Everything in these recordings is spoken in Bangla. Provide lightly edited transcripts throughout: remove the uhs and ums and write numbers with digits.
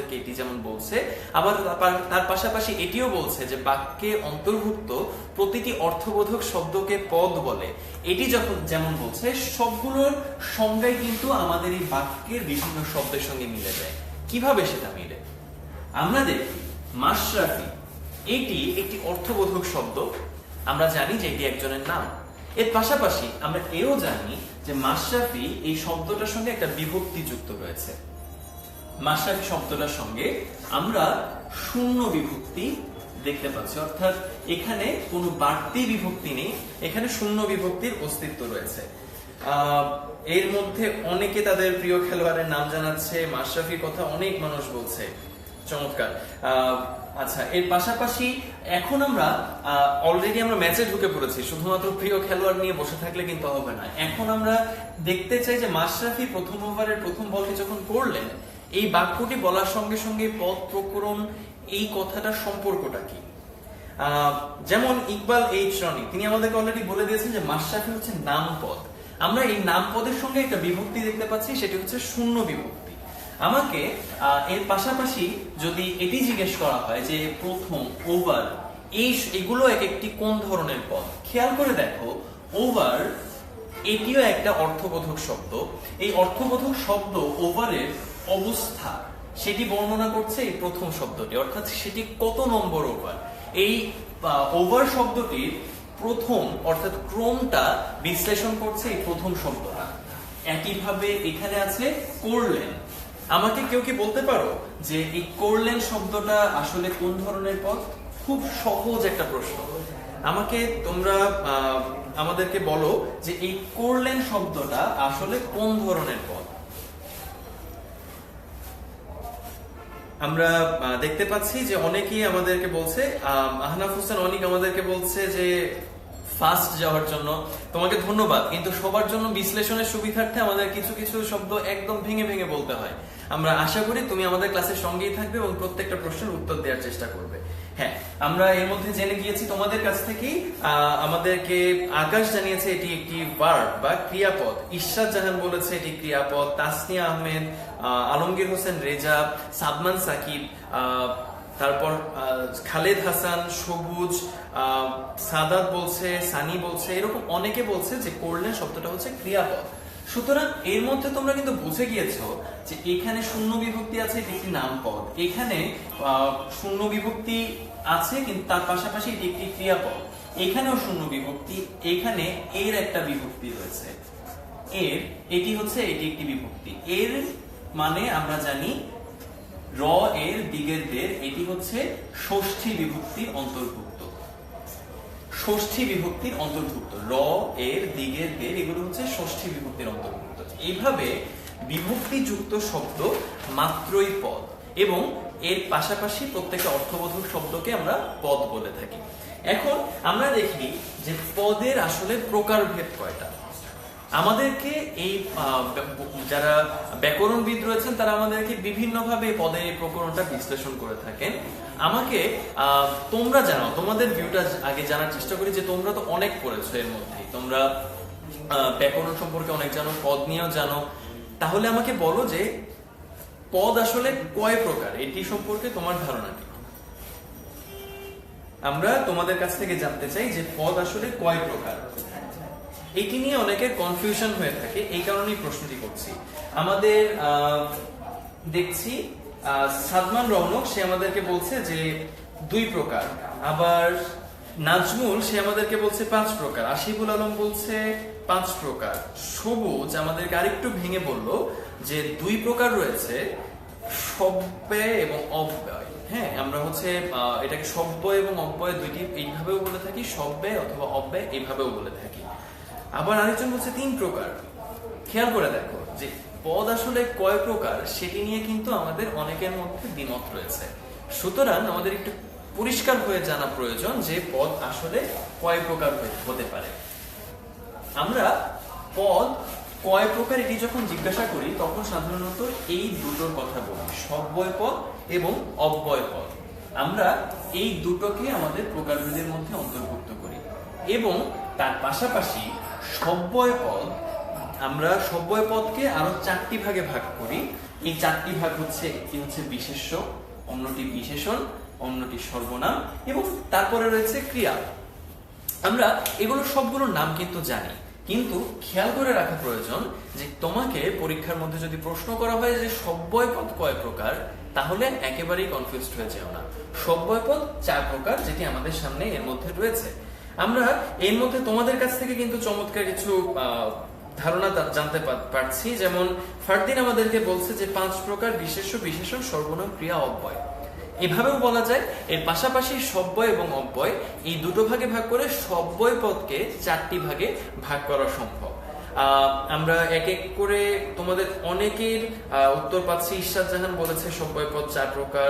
আমাদেরকে এটি যেমন বলছে, আবার তার পাশাপাশি এটিও বলছে যে বাক্যে অন্তর্ভুক্ত প্রতিটি অর্থবোধক শব্দকে পদ বলে। এটি যখন যেমন বলছে সবগুলোর সংজ্ঞাই কিন্তু আমাদের এই বাক্যের বিভিন্ন শব্দের সঙ্গে মিলে যায়। কিভাবে সেটা মিলে? আমরা দেখি মাশরাফি এটি একটি অর্থবোধক শব্দ, আমরা জানি যে এটি একজনের নাম। এর পাশাপাশি আমরা এও জানি যে মাশরাফি এই শব্দটার সঙ্গে একটা বিভক্তি যুক্ত রয়েছে। মাশরাফি শব্দটার সঙ্গে আমরা শূন্য বিভক্তি দেখতে পাচ্ছি, অর্থাৎ এখানে কোনো বাড়তি বিভক্তি নেই, এখানে শূন্য বিভক্তির অস্তিত্ব রয়েছে। এর মধ্যে অনেকে তাদের প্রিয় খেলোয়াড়ের নাম জানাচ্ছে, মাশরাফির কথা অনেক মানুষ বলছে, চমৎকার। আচ্ছা, এর পাশাপাশি এখন আমরা অলরেডি আমরা ম্যাচে ঢুকে পড়েছি, শুধুমাত্র প্রিয় খেলোয়াড় নিয়ে বসে থাকলে কিন্তু হবে না। এখন আমরা দেখতে চাই যে মাশরাফি প্রথম ওভারের প্রথম বলটি যখন করলেন, এই বাক্যটি বলার সঙ্গে সঙ্গে পদ প্রকরণ এই কথাটার সম্পর্কটা কি। যেমন ইকবাল এইচ রনি তিনি আমাদেরকে অলরেডি বলে দিয়েছেন যে মাশরাফি হচ্ছে নামপদ। আমরা এই নামপদের সঙ্গে একটা বিভক্তি দেখতে পাচ্ছি, সেটি হচ্ছে শূন্য বিভক্তি। আমাকে এর পাশাপাশি যদি এটি জিজ্ঞেস করা হয় যে প্রথম, ওভার, এগুলো এক একটি কোন ধরনের পদ, খেয়াল করে দেখো ওভার এটিও একটা অর্থবোধক শব্দ। এই অর্থবোধক শব্দ ওভারের অবস্থা সেটি বর্ণনা করছে এই প্রথম শব্দটি, অর্থাৎ সেটি কত নম্বর ওভার। এই ওভার শব্দটির প্রথম অর্থাৎ ক্রমটা বিশ্লেষণ করছে এই প্রথম শব্দটা। একইভাবে এখানে আছে করলেন। আমাকে কেউ কি বলতে পারো যে এই করলেন শব্দটা আসলে কোন ধরনের পদ? খুব সহজ একটা প্রশ্ন। আমাকে তোমরা আমাদেরকে বলো যে এই করলেন শব্দটা আসলে কোন ধরনের পদ। আমরা দেখতে পাচ্ছি যে অনেকেই আমাদেরকে বলছে, আহনাফ হোসেন অনেক আমাদেরকে বলছে যে ফাস্ট যাওয়ার জন্য। তোমাকে ধন্যবাদ, কিন্তু সবার জন্য বিশ্লেষণের সুবিধার্থে আমাদের কিছু কিছু শব্দ একদম ভেঙে ভেঙে বলতে হয়। আমরা আশা করি তুমি আমাদের ক্লাসের সঙ্গেই থাকবে এবং প্রত্যেকটা প্রশ্নের উত্তর দেওয়ার চেষ্টা করবে। হ্যাঁ, আমরা এর মধ্যে জেনে গিয়েছি তোমাদের কাছ থেকেই। আমাদেরকে আকাশ জানিয়েছে এটি একটি ভার্ব বা ক্রিয়াপদ, ইশরাত জাহান বলেছে এটি ক্রিয়াপদ, তাসনিয়া আহমেদ, আলমগীর হোসেন রেজা, সাদমান সাকিব, তারপর খালেদ হাসান, সবুজ, সাদাত বলছে, সানি বলছে, এরকম অনেকে বলছে যে করলেন শব্দটা হচ্ছে ক্রিয়াপদ। সুতরাং এর মধ্যে তোমরা কিন্তু বুঝে গিয়েছো যে এখানে শূন্য বিভক্তি আছে, এটি একটি নামপদ। এখানে শূন্য বিভক্তি আছে কিন্তু তার পাশাপাশি এটি একটি ক্রিয়াপদ। এখানেও শূন্য বিভক্তি, এখানে এর একটা বিভক্তি রয়েছে, এটি হচ্ছে এটি একটি বিভক্তি। এর মানে আমরা জানি র এর দিগের দের, এটি হচ্ছে ষষ্ঠী বিভক্তির অন্তর্ভুক্ত। ষষ্ঠী বিভক্তির অন্তর্ভুক্ত র এর দিগের দের, এগুলো হচ্ছে ষষ্ঠী বিভক্তির অন্তর্ভুক্ত। এইভাবে বিভক্তিযুক্ত শব্দ মাত্রই পদ, এবং এর পাশাপাশি প্রত্যেকটা অর্থবোধক শব্দকে আমরা পদ বলে থাকি। এখন আমরা দেখি যে পদের আসলে প্রকারভেদ কয়টা। আমাদেরকে এই যারা ব্যাকরণবিদ রয়েছেন তারা আমাদেরকে বিভিন্নভাবে পদের এই প্রকরণটা বিশ্লেষণ করে থাকেন। আমাকে তোমরা জানো, তোমাদের ভিউটা আগে জানার চেষ্টা করি যে তোমরা তো অনেক পড়েছো, এর মধ্যে তোমরা ব্যাকরণ সম্পর্কে অনেক জানো, পদ নিয়েও জানো। তাহলে আমাকে বলো যে পদ আসলে কয় প্রকার, এটি সম্পর্কে তোমার ধারণা কি? আমরা তোমাদের কাছ থেকে জানতে চাই যে পদ আসলে কয় প্রকার। এটি নিয়ে অনেকের কনফিউশন হয়ে থাকে, এই কারণেই প্রশ্নটি করছি। আমাদের দেখছি সাদমান রৌনক, সে আমাদেরকে বলছে যে 2 প্রকার। আবার নাজমুল, সে আমাদেরকে বলছে 5 প্রকার। আশিফুল আলম বলছে 5 প্রকার। সবুজ আমাদেরকে আরেকটু ভেঙে বলল যে 2 প্রকার রয়েছে, সব্যয় এবং অব্যয়। হ্যাঁ, আমরা হচ্ছে এটাকে সব্যয় এবং অব্যয় দুইটি এইভাবেও বলে থাকি, সব্যয় অথবা অব্যয় এইভাবেও বলে থাকি। আবার আরেকজন বলছে 3 প্রকার। খেয়াল করে দেখো যে পদ আসলে কয় প্রকার সেটি নিয়ে কিন্তু আমাদের অনেকের মধ্যে দ্বিমত রয়েছে। সুতরাং আমাদের একটু পরিষ্কার হয়ে জানা প্রয়োজন যে পদ আসলে কয় প্রকার হতে পারে। আমরা পদ কয় প্রকার এটি যখন জিজ্ঞাসা করি তখন সাধারণত এই দুটোর কথা বলি, সব্যয় পদ এবং অব্যয় পদ। আমরা এই দুটোকে আমাদের প্রকারভেদের মধ্যে অন্তর্ভুক্ত করি, এবং তার পাশাপাশি সব্যয় পদ, আমরা সব্যয় পদকে আরো 4টি ভাগে ভাগ করি। এই চারটি ভাগ হচ্ছে, একটি হচ্ছে বিশেষ্য, অন্যটি বিশেষণ, অন্যটি সর্বনাম এবং তারপরে রয়েছে ক্রিয়া। আমরা এগুলো সবগুলোর নাম কিন্তু জানি, কিন্তু খেয়াল করে রাখা প্রয়োজন যে তোমাকে পরীক্ষার মধ্যে যদি প্রশ্ন করা হয় যে সব্যয় পদ কয় প্রকার, তাহলে একেবারেই কনফিউজড হয়ে যেও না। সব্যয় পদ 4 প্রকার, যেটি আমাদের সামনে এর মধ্যে রয়েছে। আমরা এর মধ্যে তোমাদের কাছ থেকে কিন্তু চমৎকার কিছু ধারণা জানতে পারছি। যেমন ফারদিন আমাদেরকে বলছে যে 5 প্রকার বিশেষ্য, বিশেষণ, সর্বনাম, ক্রিয়া, অব্যয়। এভাবেও বলা যায়। এর পাশাপাশি সব্যয় এবং অব্যয় এই দুটো ভাগে ভাগ করে সব্যয় পদকে 4টি ভাগে ভাগ করা সম্ভব। আমরা এক এক করে তোমাদের অনেকের উত্তর পাচ্ছি। ইরশাদ জাহান বলেছে সব্যয় পদ 4 প্রকার,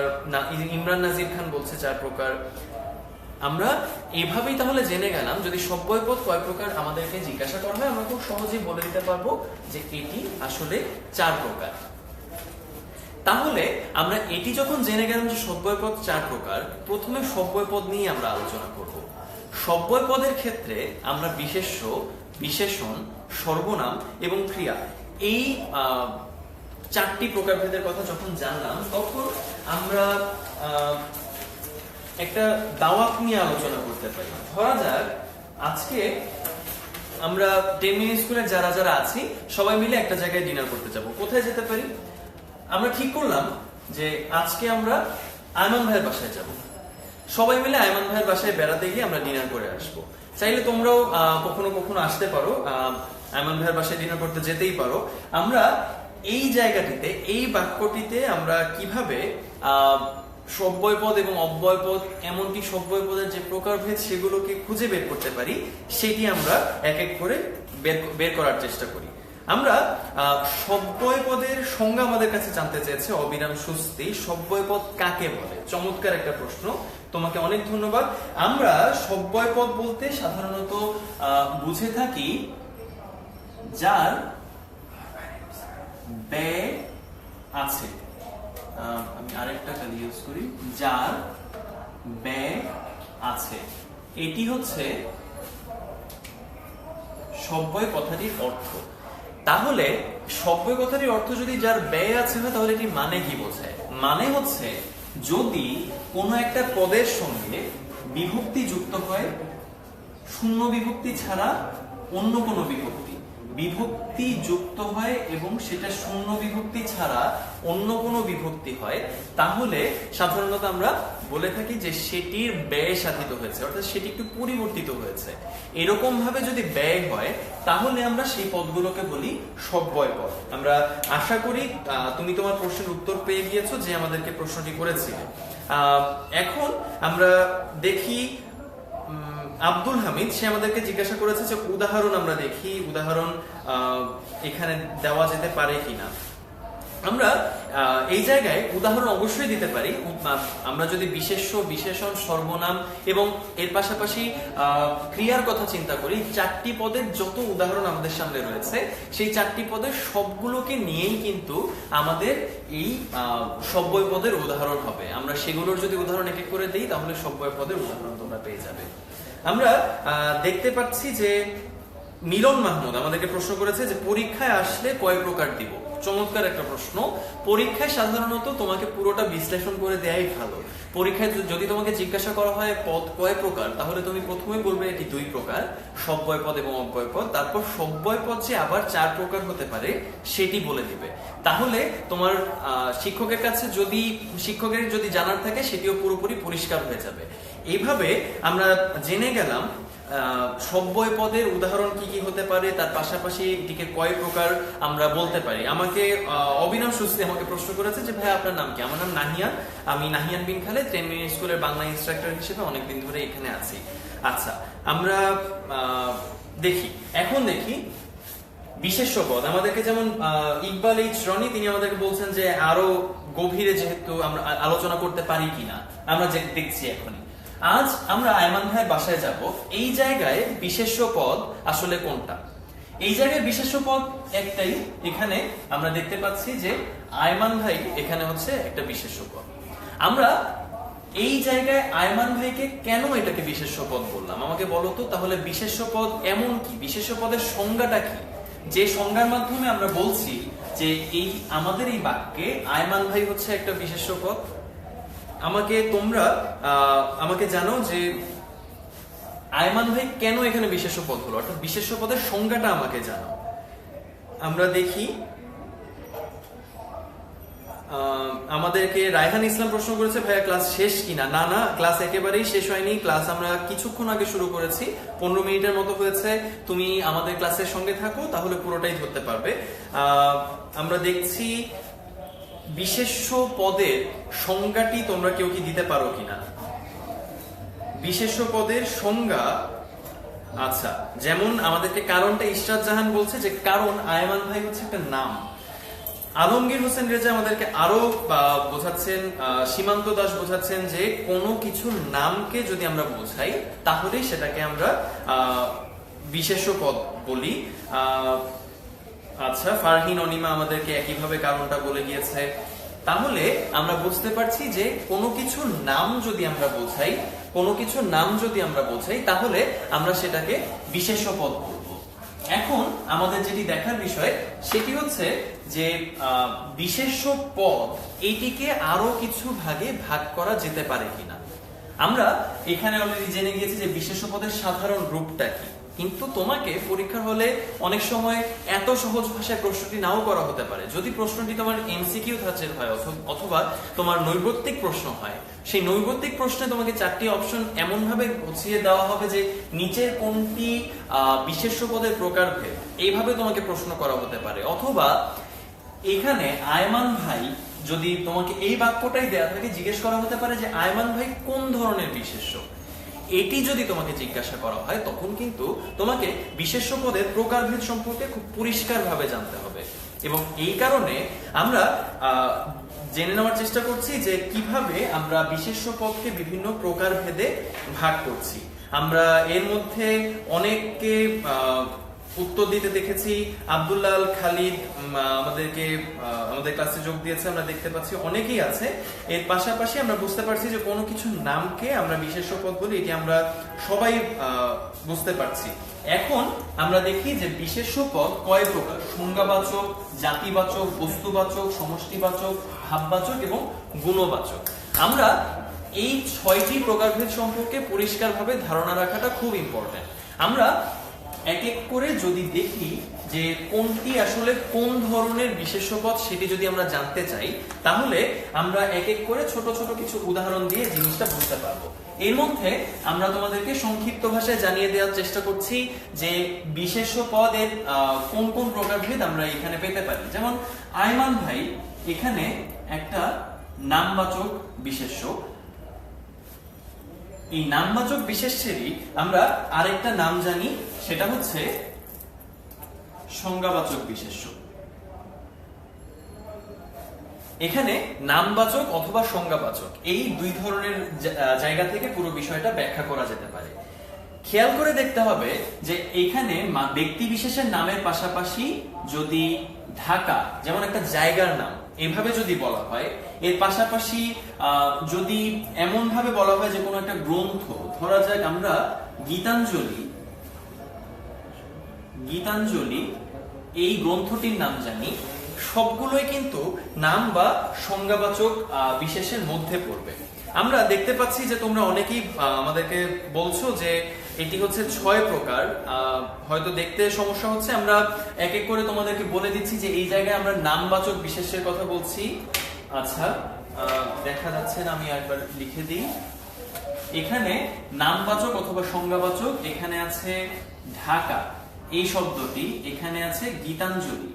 ইমরান নাজির খান বলছে 4 প্রকার। আমরা এভাবেই তাহলে জেনে গেলাম যদি সব্যয় পদ কয় প্রকার আমাদেরকে জিজ্ঞাসা করা হয়, আমরা খুব সহজেই বলে দিতে পারবো যে এটি আসলে 4 প্রকার। তাহলে আমরা এটি যখন জেনে গেলাম যে সব্যয় পদ 4 প্রকার, প্রথমে সব্যয় পদ নিয়ে আমরা আলোচনা করব। সব্যয় পদের ক্ষেত্রে আমরা বিশেষ্য, বিশেষণ, সর্বনাম এবং ক্রিয়া এই 4টি প্রকারভেদের কথা যখন জানলাম, তখন আমরা একটা দাওয়াত নিয়ে আলোচনা করতে পারি। ধরা যাক আজকে আমরা 10 মিনিট স্কুলের যারা যারা আছি সবাই মিলে একটা জায়গায় ডিনার করতে যাব। কোথায় যেতে পারি? আমরা ঠিক করলাম যে আজকে আমরা আয়মান ভাইয়ের বাসায় যাব। সবাই মিলে আয়মান ভাইয়ের বাসায় বেড়াতে গিয়ে আমরা ডিনার করে আসবো। চাইলে তোমরাও কখনো কখনো আসতে পারো, আয়মান ভাইয়ের বাসায় ডিনার করতে যেতেই পারো। আমরা এই জায়গাটিতে, এই বাক্যটিতে আমরা কিভাবে সব্যয় পদ এবং অব্যয় পদ, এমনকি সব্যয় পদের যে প্রকারভেদ সেগুলোকে খুঁজে বের করতে পারি, সেটি আমরা এক এক করে বের করার চেষ্টা করি। আমরা সব্যয় পদের সংজ্ঞা আমাদের কাছে জানতে চেয়েছে অবিরাম সুস্তি। সব্যয় পদ কাকে বলে? চমৎকার একটা প্রশ্ন, তোমাকে অনেক ধন্যবাদ। আমরা সব্যয় পদ বলতে সাধারণত বুঝে থাকি যার ব্যয় আছে। আমি আরেকটা কালি ইউজ করি, যার ব্যয় আছে। এটি হচ্ছে সব্যয় কথাটির অর্থ। তাহলে সব্যয় কথাটির অর্থ যদি যার ব্যয় আছে হয়, তাহলে এটি মানে কি বোঝায়? মানে হচ্ছে যদি কোনো একটা পদের সঙ্গে বিভক্তি যুক্ত হয়, শূন্য বিভক্তি ছাড়া অন্য কোনো বিভক্তি যুক্ত হয় এবং সেটা শূন্য বিভক্তি ছাড়া অন্য কোনো বিভক্তি হয়, তাহলে সাধারণত আমরা বলে থাকি যে সেটির ব্যয় সাধিত হয়েছে, অর্থাৎ সেটি একটু পরিবর্তিত হয়েছে। এরকম ভাবে যদি ব্যয় হয়, তাহলে আমরা সেই পদগুলোকে বলি সব্যয় পদ। আমরা আশা করি তুমি তোমার প্রশ্নের উত্তর পেয়ে গিয়েছো যে আমাদেরকে প্রশ্নটি করেছিলে। এখন আমরা দেখি আব্দুল হামিদ, সে আমাদেরকে জিজ্ঞাসা করেছে যে উদাহরণ আমরা দেখি, উদাহরণ এখানে দেওয়া যেতে পারে কিনা। আমরা এই জায়গায় উদাহরণ অবশ্যই দিতে পারি। আমরা যদি বিশেষ্য, বিশেষণ, সর্বনাম এবং এর পাশাপাশি ক্রিয়ার কথা চিন্তা করি, 4টি পদের যত উদাহরণ আমাদের সামনে রয়েছে, সেই 4টি পদের সবগুলোকে নিয়েই কিন্তু আমাদের এই সব্যয় পদের উদাহরণ হবে। আমরা সেগুলোর যদি উদাহরণ এক এক করে দিই, তাহলে সব্যয় পদের উদাহরণ তোমরা পেয়ে যাবে। আমরা দেখতে পাচ্ছি যে মিলন মাহমুদ আমাদেরকে প্রশ্ন করেছে যে পরীক্ষায় আসলে কয় প্রকার দিব। চমৎকার একটা প্রশ্ন। পরীক্ষায় সাধারণত তোমাকে পুরোটা বিশ্লেষণ করে দেয়াই ভালো। পরীক্ষায় যদি তোমাকে জিজ্ঞাসা করা হয় পদ কয় প্রকার, তাহলে তুমি প্রথমে বলবে এটি 2 প্রকার, সব্যয় পদ এবং অব্যয় পদ। তারপর সব্যয় পদ যে আবার 4 প্রকার হতে পারে সেটি বলে দিবে। তাহলে তোমার শিক্ষকের যদি জানার থাকে, সেটিও পুরোপুরি পরিষ্কার হয়ে যাবে। এইভাবে আমরা জেনে গেলাম সব্যয় পদের উদাহরণ কি কি হতে পারে, তার পাশাপাশি এটিকে কয় প্রকার আমরা বলতে পারি। আমাকে অবিনাশ সুস্তি আমাকে প্রশ্ন করেছে যে ভাই আপনার নাম কি? আমার নাম নাহিয়ান, আমি নাহিয়ান বিন খালেদ, 10 মিনিট স্কুলের বাংলা ইনস্ট্রাক্টর হিসেবে অনেকদিন ধরে এখানে আছি। আচ্ছা, আমরা এখন দেখি বিশেষ্য পদ। আমাদেরকে যেমন ইকবাল এইচ রনি, তিনি আমাদেরকে বলছেন যে আরো গভীরে যেহেতু আমরা আলোচনা করতে পারি কিনা, আমরা দেখছি এখনই। আজ আমরা আয়মান ভাইয়ের বাসায় যাব। এই জায়গায় বিশেষ্য পদ আসলে কোনটা? এই জায়গায় বিশেষ্য পদ একটাই। এখানে আমরা দেখতে পাচ্ছি যে আয়মান ভাই এখানে হচ্ছে একটা বিশেষ্য পদ। আমরা এই জায়গায় আয়মান ভাইকে কেন এটাকে বিশেষ্য পদ বললাম আমাকে বলো তো। তাহলে বিশেষ্য পদ এমন কি, বিশেষ্য পদের সংজ্ঞাটা কি, যে সংজ্ঞার মাধ্যমে আমরা বলছি যে এই আমাদের এই বাক্যে আয়মান ভাই হচ্ছে একটা বিশেষ্য পদ। আমাকে জানো যে আয়মান ভাই কেন এখানে বিশেষ্য পদ হলো, অর্থাৎ বিশেষ্য পদের সংজ্ঞাটা আমাকে জানাও। আমরা দেখি আমাদেরকে রায়হান ইসলাম প্রশ্ন করেছে, ভাইয়া ক্লাস শেষ কিনা। না না, ক্লাস একেবারেই শেষ হয়নি। ক্লাস আমরা কিছুক্ষণ আগে শুরু করেছি, 15 মিনিটের মতো হয়েছে। তুমি আমাদের ক্লাসের সঙ্গে থাকো, তাহলে পুরোটাই ধরতে পারবে। আমরা দেখছি বিশেষ্য পদের সংজ্ঞাটি তোমরা কেউ কি দিতে পারো কিনা। বিশেষ্য পদের সংজ্ঞা, আচ্ছা, যেমন আমাদেরকে কারণটা ইশরাত জাহান বলছে যে কারণ আয়মান ভাই হচ্ছে একটা নাম। আলমগীর হোসেন রেজা আমাদেরকে আরো বোঝাচ্ছেন, সীমান্ত দাস বোঝাচ্ছেন যে কোনো কিছুর নামকে যদি আমরা বোঝাই তাহলে সেটাকে আমরা বিশেষ্য পদ বলি। আচ্ছা, ফারহিন অনিমা আমাদেরকে একইভাবে কারণটা বলে গিয়েছে। তাহলে আমরা বুঝতে পারছি যে কোনো কিছুর নাম যদি আমরা বোঝাই তাহলে আমরা সেটাকে বিশেষ্য পদ বলবো। এখন আমাদের যেটি দেখার বিষয় সেটি হচ্ছে যে বিশেষ্য পদ এটিকে আরো কিছু ভাগে ভাগ করা যেতে পারে কিনা। আমরা এখানে অলরেডি জেনে গিয়েছি যে বিশেষ্য পদের সাধারণ রূপটা কি, কিন্তু তোমাকে পরীক্ষার হলে অনেক সময় এত সহজ ভাষায় প্রশ্নটি নাও করা হতে পারে। যদি প্রশ্নটি তোমার এমসিকিউ ধাঁচের হয় অথবা তোমার নৈর্ব্যক্তিক প্রশ্ন হয়, সেই নৈর্ব্যক্তিক প্রশ্নে তোমাকে 4টি অপশন এমন ভাবে গুছিয়ে দেওয়া হবে যে নিচের কোনটি বিশেষ্য পদের প্রকারভেদ, এইভাবে তোমাকে প্রশ্ন করা হতে পারে। অথবা এখানে আয়মান ভাই, যদি তোমাকে এই বাক্যটাই দেয়া থাকে, জিজ্ঞেস করা হতে পারে যে আয়মান ভাই কোন ধরনের বিশেষ্য। এটি যদি তোমাকে জিজ্ঞাসা করা হয় তখন কিন্তু তোমাকে বিশেষ্য পদের প্রকারভেদ সম্পর্কে খুব পরিষ্কার ভাবে জানতে হবে। এবং এই কারণে আমরা জেনে নেওয়ার চেষ্টা করছি যে কিভাবে আমরা বিশেষ্য পদকে বিভিন্ন প্রকারভেদে ভাগ করছি। আমরা এর মধ্যে অনেককে উত্তর দিতে দেখেছি। আব্দুল্লাহ আল খালিদ আমাদের ক্লাসে যোগ দিয়েছে, আমরা দেখতে পাচ্ছি অনেকেই আছে। এর পাশাপাশি আমরা বুঝতে পারছি যে কোনো কিছু নামকে আমরা বিশেষ্য পদ বলি, এটি আমরা সবাই বুঝতে পারছি। এখন আমরা দেখি যে বিশেষ্য পদ কয় প্রকার: সংজ্ঞাবাচক, জাতিবাচক, বস্তুবাচক, সমষ্টিবাচক, ভাববাচক এবং গুণবাচক। আমরা এই 6টি প্রকারভেদ সম্পর্কে পরিষ্কারভাবে ধারণা রাখাটা খুব ইম্পর্টেন্ট। আমরা এক এক করে যদি দেখি যে কোনটি আসলে কোন ধরনের বিশেষ্য পদ সেটি যদি আমরা জানতে চাই, তাহলে আমরা এক এক করে ছোট ছোট কিছু উদাহরণ দিয়ে জিনিসটা বুঝতে পারবো। এর মধ্যে আমরা তোমাদেরকে সংক্ষিপ্ত ভাষায় জানিয়ে দেওয়ার চেষ্টা করছি যে বিশেষ্য পদের কোন কোন প্রকারভেদ আমরা এখানে পেতে পারি। যেমন আয়মান ভাই এখানে একটা নামবাচক বিশেষ্য। এই নামবাচক বিশেষ্যেরই আমরা আরেকটা নাম জানি, সেটা হচ্ছে সংজ্ঞাবাচক বিশেষ্য। এখানে নামবাচক অথবা সংজ্ঞাবাচক এই দুই ধরনের জায়গা থেকে পুরো বিষয়টা ব্যাখ্যা করা যেতে পারে। খেয়াল করে দেখতে হবে যে এখানে ব্যক্তি বিশেষের নামের পাশাপাশি যদি ঢাকা, যেমন একটা জায়গার নাম, এভাবে যদি বলা হয়, এর পাশাপাশি যদি এমন ভাবে বলা হয় যে কোনো একটা গ্রন্থ, ধরা যাক আমরা গীতাঞ্জলি এই গ্রন্থটির নাম জানি, সবগুলোই কিন্তু নাম বা সংজ্ঞাবাচক বিশেষের মধ্যে পড়বে। আমরা দেখতে পাচ্ছি যে তোমরা অনেকেই আমাদেরকে বলছো যে এটি হচ্ছে 6 প্রকার। হয়তো দেখতে সমস্যা হচ্ছে, আমরা এক এক করে তোমাদেরকে বলে দিচ্ছি যে এই জায়গায় আমরা নামবাচক বিশেষের কথা বলছি। আচ্ছা, দেখা যাচ্ছে না, আমি একবার লিখে দিই। এখানে নামবাচক অথবা সংজ্ঞাবাচক, এখানে আছে ঢাকা এই শব্দটি, এখানে আছে গীতাঞ্জলি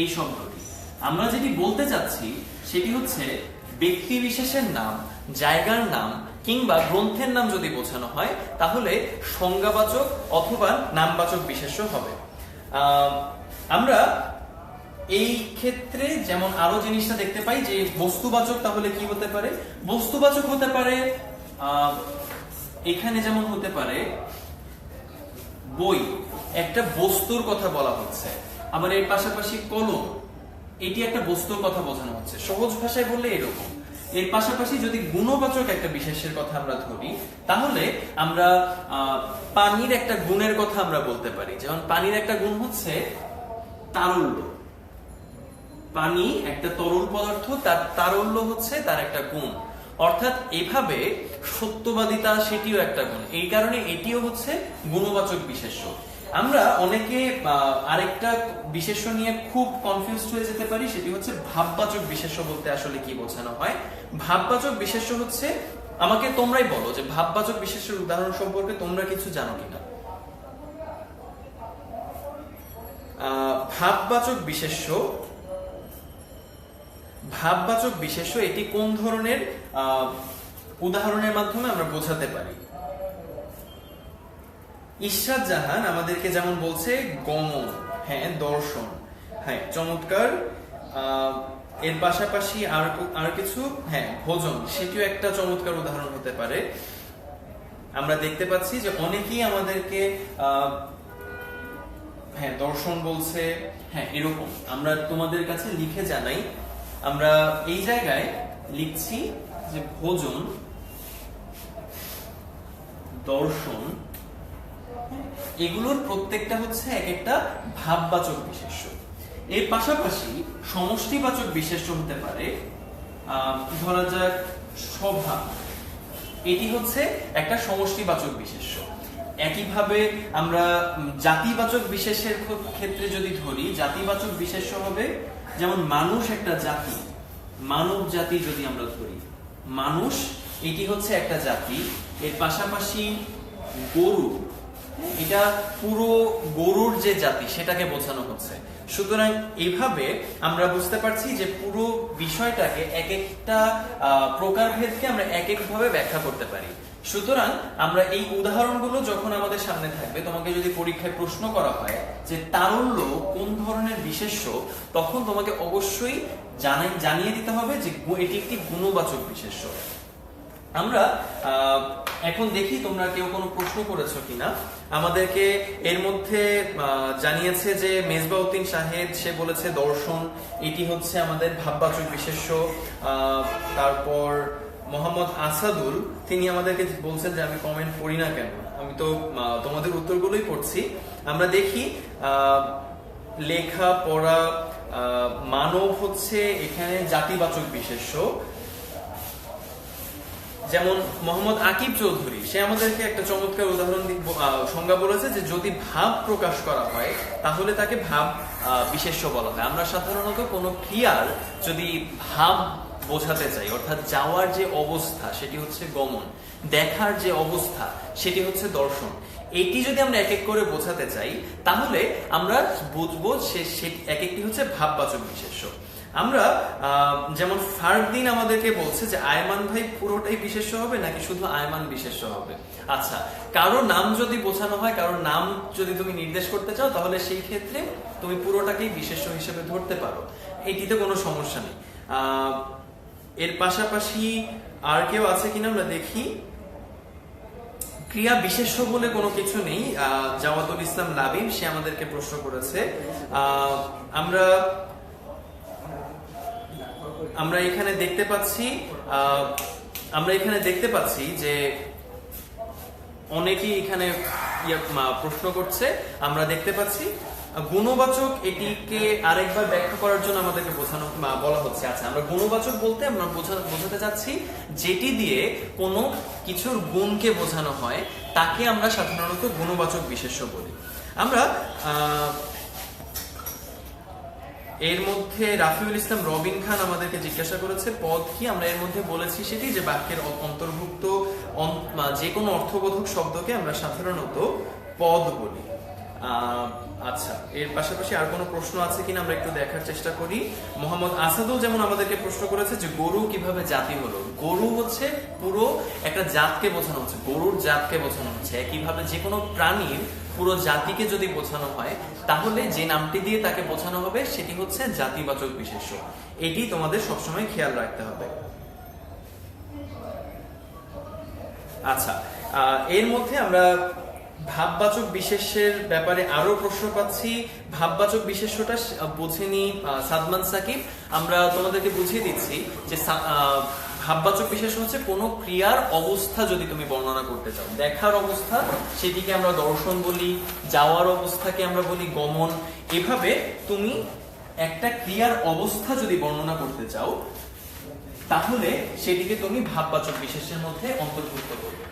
এই শব্দটি। আমরা যেটি বলতে চাচ্ছি সেটি হচ্ছে ব্যক্তি বিশেষের নাম, জায়গার নাম কিংবা গ্রন্থের নাম যদি বোঝানো হয় তাহলে সংজ্ঞাবাচক অথবা নামবাচক বিশেষ্য হবে। আমরা এই ক্ষেত্রে যেমন আরো জিনিসটা দেখতে পাই যে বস্তুবাচক তাহলে কি হতে পারে? বস্তুবাচক হতে পারে এখানে যেমন হতে পারে বই, একটা বস্তুর কথা বলা হচ্ছে। আবার এর পাশাপাশি কলম, এটি একটা বস্তুর কথা বোঝানো হচ্ছে, সহজ ভাষায় বললে এরকম। এর পাশাপাশি যদি গুণবাচক একটা বিশেষের কথা আমরা ধরি, তাহলে আমরা পানির একটা গুণের কথা আমরা বলতে পারি। যেমন পানির একটা গুণ হচ্ছে তারল্য। পানি একটা তরল পদার্থ, তার তারল্য হচ্ছে তার একটা গুণ, অর্থাৎ এভাবে সত্যবাদিতা সেটিও একটা গুণ, এই কারণে এটিও হচ্ছে গুণবাচক বিশেষ্য। আমরা অনেকে আরেকটা বিশেষ্য নিয়ে খুব কনফিউজড হয়ে যেতে পারি, সেটি হচ্ছে ভাববাচক বিশেষ্য বলতে আসলে কি বোঝানো হয়। ভাববাচক বিশেষ্য হচ্ছে, আমাকে তোমরাই বলো যে ভাববাচক বিশেষ্যের উদাহরণ সম্পর্কে তোমরা কিছু জানো কিনা। ভাববাচক বিশেষ্য, ভাববাচক বিশেষ্য এটি কোন ধরনের উদাহরণের মাধ্যমে আমরা বোঝাতে পারি। ইশরাত জাহান আমাদেরকে যেমন বলছে গমন, হ্যাঁ দর্শন, হ্যাঁ চমৎকার। এর পাশাপাশি আর কিছু, হ্যাঁ ভোজন, সেটিও একটা চমৎকার উদাহরণ হতে পারে। আমরা দেখতে পাচ্ছি যে অনেকেই আমাদেরকে হ্যাঁ দর্শন বলছে, হ্যাঁ এরকম। আমরা তোমাদের কাছে লিখে জানাই, আমরা এই জায়গায় লিখছি যে ভোজন, দর্শন, এগুলোর প্রত্যেকটা হচ্ছে এক একটা ভাববাচক বিশেষ্য। এর পাশাপাশি সমষ্টিবাচক বিশেষ্য হতে পারে, ধরা যাক সভা, এটি হচ্ছে একটা সমষ্টিবাচক বিশেষ্য। একইভাবে আমরা জাতিবাচক বিশেষের ক্ষেত্রে যদি ধরি, জাতিবাচক বিশেষ্য হবে যেমন মানুষ একটা জাতি, মানব জাতি যদি আমরা ধরি, মানুষ এটি হচ্ছে একটা জাতি। এর পাশাপাশি গরু, এটা পুরো গরুর যে জাতি সেটাকে বোঝানো হচ্ছে। সুতরাং এইভাবে আমরা বুঝতে পারছি যে পুরো বিষয়টাকে এক একটা প্রকারভেদকে আমরা এক এক ভাবে ব্যাখ্যা করতে পারি। সুতরাং আমরা এই উদাহরণগুলো যখন আমাদের সামনে থাকবে, তোমাকে যদি পরীক্ষায় প্রশ্ন করা হয় যে তারল্য কোন ধরনের বিশেষ্য, তখন তোমাকে অবশ্যই জানিয়ে দিতে হবে যে এটি একটি গুণবাচক বিশেষ্য। আমরা এখন দেখি তোমরা কেউ কোনো প্রশ্ন করেছো কিনা। আমাদেরকে এর মধ্যে জানিয়েছে যে মেজবাউদ্দিন শাহেদ, সে বলেছে দর্শন এটি হচ্ছে আমাদের ভাববাচক বিশেষ্য। তারপর মোহাম্মদ আসাদুল, তিনি আমাদেরকে বলছেন যে আমি কমেন্ট পড়ি না কেন, আমি তো তোমাদের উত্তরগুলোই পড়ছি। আমরা দেখি লেখা পড়া, মানব হচ্ছে এখানে জাতিবাচক বিশেষ্য। যেমন মোহাম্মদ আকিব চৌধুরী, সে আমাদেরকে একটা চমৎকার উদাহরণ সংজ্ঞা বলেছে যে যদি ভাব প্রকাশ করা হয় তাহলে তাকে ভাব বিশেষ্য বলা হয়। আমরা সাধারণত কোনো ক্রিয়ার যদি ভাব বোঝাতে চাই, অর্থাৎ যাওয়ার যে অবস্থা সেটি হচ্ছে গমন, দেখার যে অবস্থা সেটি হচ্ছে দর্শন, এটি যদি আমরা এক এক করে বোঝাতে চাই তাহলে আমরা বুঝবো সে এক একটি হচ্ছে ভাববাচক বিশেষ্য। আমরা যেমন ফারদিন আমাদেরকে বলছে যে আয়মান ভাই পুরোটাই বিশেষ্য হবে নাকি শুধু আয়মান বিশেষ্য হবে। আচ্ছা, কারো নাম যদি বোঝানো হয়, কারো নাম যদি তুমি নির্দেশ করতে চাও, তাহলে সেই ক্ষেত্রে তুমি পুরোটাকেই বিশেষ্য হিসেবে ধরতে পারো, এটিতে কোনো সমস্যা নেই। এর পাশাপাশি আর কেউ আছে কিনা আমরা দেখি। ক্রিয়া বিশেষ্য বলে কোনো কিছু নেই। জাওয়াতুল ইসলাম লাবিব, সে আমাদেরকে প্রশ্ন করেছে। আমরা এখানে দেখতে পাচ্ছি যে অনেকেই এখানে প্রশ্ন করছে। আমরা দেখতে পাচ্ছি গুণবাচক, এটিকে আরেকবার ব্যাখ্যা করার জন্য আমাদেরকে বলা হচ্ছে। আচ্ছা, আমরা গুণবাচক বলতে আমরা বোঝাতে চাচ্ছি যেটি দিয়ে কোনো কিছুর গুণকে বোঝানো হয় তাকে আমরা সাধারণত গুণবাচক বিশেষ্য বলি। আমরা এর মধ্যে রাফিউল ইসলাম রবিন খান আমাদেরকে জিজ্ঞাসা করেছে পদ কি। আমরা এর মধ্যে বলেছি সেটি যে বাক্যের অন্তর্ভুক্ত যে কোনো অর্থবোধক শব্দকে আমরা সাধারণত পদ বলি। আচ্ছা, এর পাশাপাশি আর কোনো প্রশ্ন আছে কিনা আমরা একটু দেখার চেষ্টা করি। মোহাম্মদ আসাদুল যেমন আমাদেরকে প্রশ্ন করেছে যে গরু কিভাবে জাতি হলো। গরু হচ্ছে পুরো একটা জাতকে বোঝানো হচ্ছে, গরুর জাতকে বোঝানো হচ্ছে। একইভাবে যে কোনো প্রাণীর পুরো জাতিকে যদি বোঝানো হয় তাহলে যে নামটি দিয়ে তাকে বোঝানো হবে সেটি হচ্ছে জাতিবাচক বিশেষ্য। এটি তোমাদের সবসময় খেয়াল রাখতে হবে। আচ্ছা, এর মধ্যে আমরা ভাববাচক বিশেষ্যের ব্যাপারে আরো প্রশ্ন পাচ্ছি। ভাববাচক বিশেষ্যটা বুঝেনি সাদমান সাকিব, আমরা তোমাদেরকে বুঝিয়ে দিচ্ছি যে ভাববাচক বিশেষ্য হচ্ছে কোনো ক্রিয়ার অবস্থা যদি তুমি বর্ণনা করতে চাও, দেখার অবস্থা সেটিকে আমরা দর্শন বলি, যাওয়ার অবস্থাকে আমরা বলি গমন। এভাবে তুমি একটা ক্রিয়ার অবস্থা যদি বর্ণনা করতে চাও তাহলে সেটিকে তুমি ভাববাচক বিশেষের মধ্যে অন্তর্ভুক্ত করবে।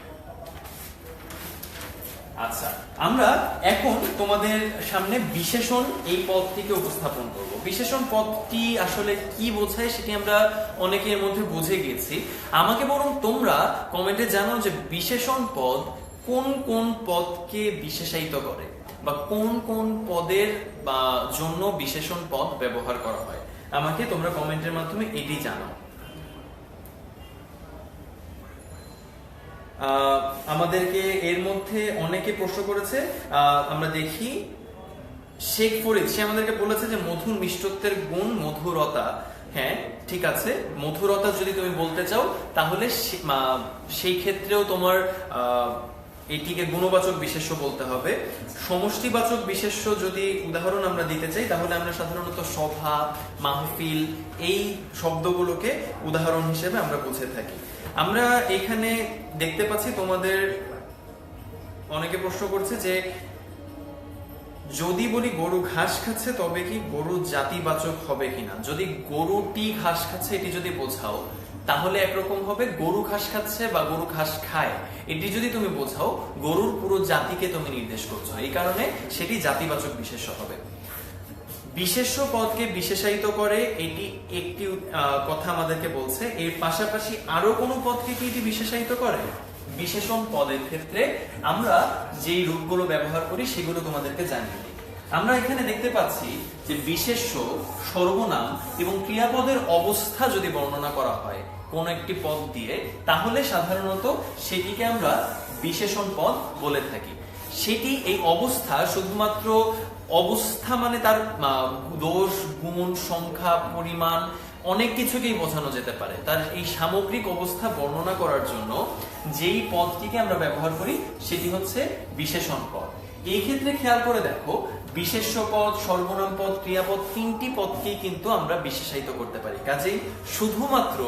আচ্ছা, আমরা এখন তোমাদের সামনে বিশেষণ এই পদটিকে উপস্থাপন করব। বিশেষণ পদটি আসলে কি বোঝায় সেটি আমরা অনেকের মধ্যে বুঝে গেছি। আমাকে বরং তোমরা কমেন্টে জানাও যে বিশেষণ পদ কোন কোন পদকে বিশেষায়িত করে বা কোন কোন পদের বা জন্য বিশেষণ পদ ব্যবহার করা হয়। আমাকে তোমরা কমেন্টের মাধ্যমে এটি জানাও। আমাদেরকে এর মধ্যে অনেকে প্রশ্ন করেছে, আমরা দেখি শেখ ফরিদ, সে আমাদেরকে বলেছে যে মধুর মিষ্টত্বের গুণ মধুরতা। হ্যাঁ ঠিক আছে, মধুরতা যদি তুমি বলতে চাও তাহলে সেই ক্ষেত্রেও তোমার এটিকে গুণবাচক বিশেষ্য বলতে হবে। সমষ্টিবাচক বিশেষ্য যদি উদাহরণ আমরা দিতে চাই তাহলে আমরা সাধারণত সভা, মাহফিল এই শব্দগুলোকে উদাহরণ হিসেবে আমরা বুঝে থাকি। আমরা এখানে দেখতে পাচ্ছি তোমাদের অনেকে প্রশ্ন করছে যে যদি বলি গরু ঘাস খাচ্ছে তবে কি গরু জাতিবাচক হবে কিনা। যদি গরুটি ঘাস খাচ্ছে এটি যদি বোঝাও তাহলে একরকম হবে, গরু ঘাস খাচ্ছে বা গরু ঘাস খায় এটি যদি তুমি বোঝাও গরুর পুরো জাতিকে তুমি নির্দেশ করছো, এই কারণে সেটি জাতিবাচক বিশেষ্য হবে। বিশেষ্য পদকে বিশেষায়িত করে এটি একটি কথা আমাদেরকে বলছে। এর পাশাপাশি আরো কোনো পদকে কি এটি বিশেষায়িত করে? বিশেষণ পদের ক্ষেত্রে আমরা যেই রূপগুলো ব্যবহার করি সেগুলো তোমাদেরকে জানিয়ে দিই। আমরা এখানে দেখতে পাচ্ছি যে বিশেষ্য, সর্বনাম এবং ক্রিয়াপদের অবস্থা যদি বর্ণনা করা হয় কোন একটি পদ দিয়ে তাহলে সাধারণত সেটিকে আমরা বিশেষণ পদ বলে থাকি। সেটি এই অবস্থা শুধুমাত্র অবস্থা মানে তার দোষ, গুণ, সংখ্যা, পরিমাণ অনেক কিছুকেই বোঝানো যেতে পারে। তার এই সামগ্রিক অবস্থা বর্ণনা করার জন্য যেই পদটিকে আমরা ব্যবহার করি সেটি হচ্ছে বিশেষণ পদ। এই ক্ষেত্রে খেয়াল করে দেখো, বিশেষ্য পদ, সর্বনাম পদ, ক্রিয়াপদ তিনটি পদকেই কিন্তু আমরা বিশেষায়িত করতে পারি। কাজেই শুধুমাত্র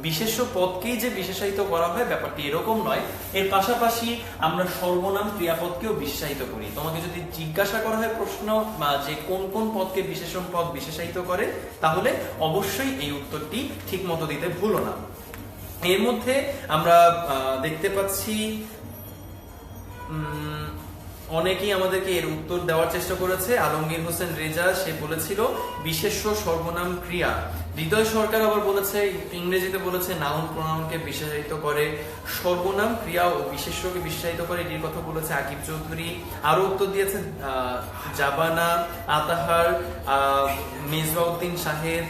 বিশেষ্য পদকেই যে বিশেষায়িত করা হয় ব্যাপারটি এরকম নয়, এর পাশাপাশি আমরা সর্বনাম, ক্রিয়াপদকেও বিশেষায়িত করি। তোমাকে যদি জিজ্ঞাসা করা হয় প্রশ্ন যে কোন কোন পদকে বিশেষণ পদ বিশেষায়িত করে তাহলে অবশ্যই এই উত্তরটি ঠিক মতো দিতে ভুলো না। এর মধ্যে আমরা দেখতে পাচ্ছি অনেকেই আমাদেরকে এর উত্তর দেওয়ার চেষ্টা করেছে। আলমগীর হোসেন রেজা, সে বলেছিল বিশেষ্য, সর্বনাম, ক্রিয়া। হৃদয় সরকার আবার বলেছে, ইংরেজিতে বলেছে নাউন প্রোনাউনকে বিশেষায়িত করে, সর্বনাম, ক্রিয়া ও বিশেষ্যকে বিশেষায়িত করে, এটির কথা বলেছে আকিব চৌধুরী। আরো উত্তর দিয়েছে জাবানা, আতাহার, মেজবাউদ্দিন শাহেদ,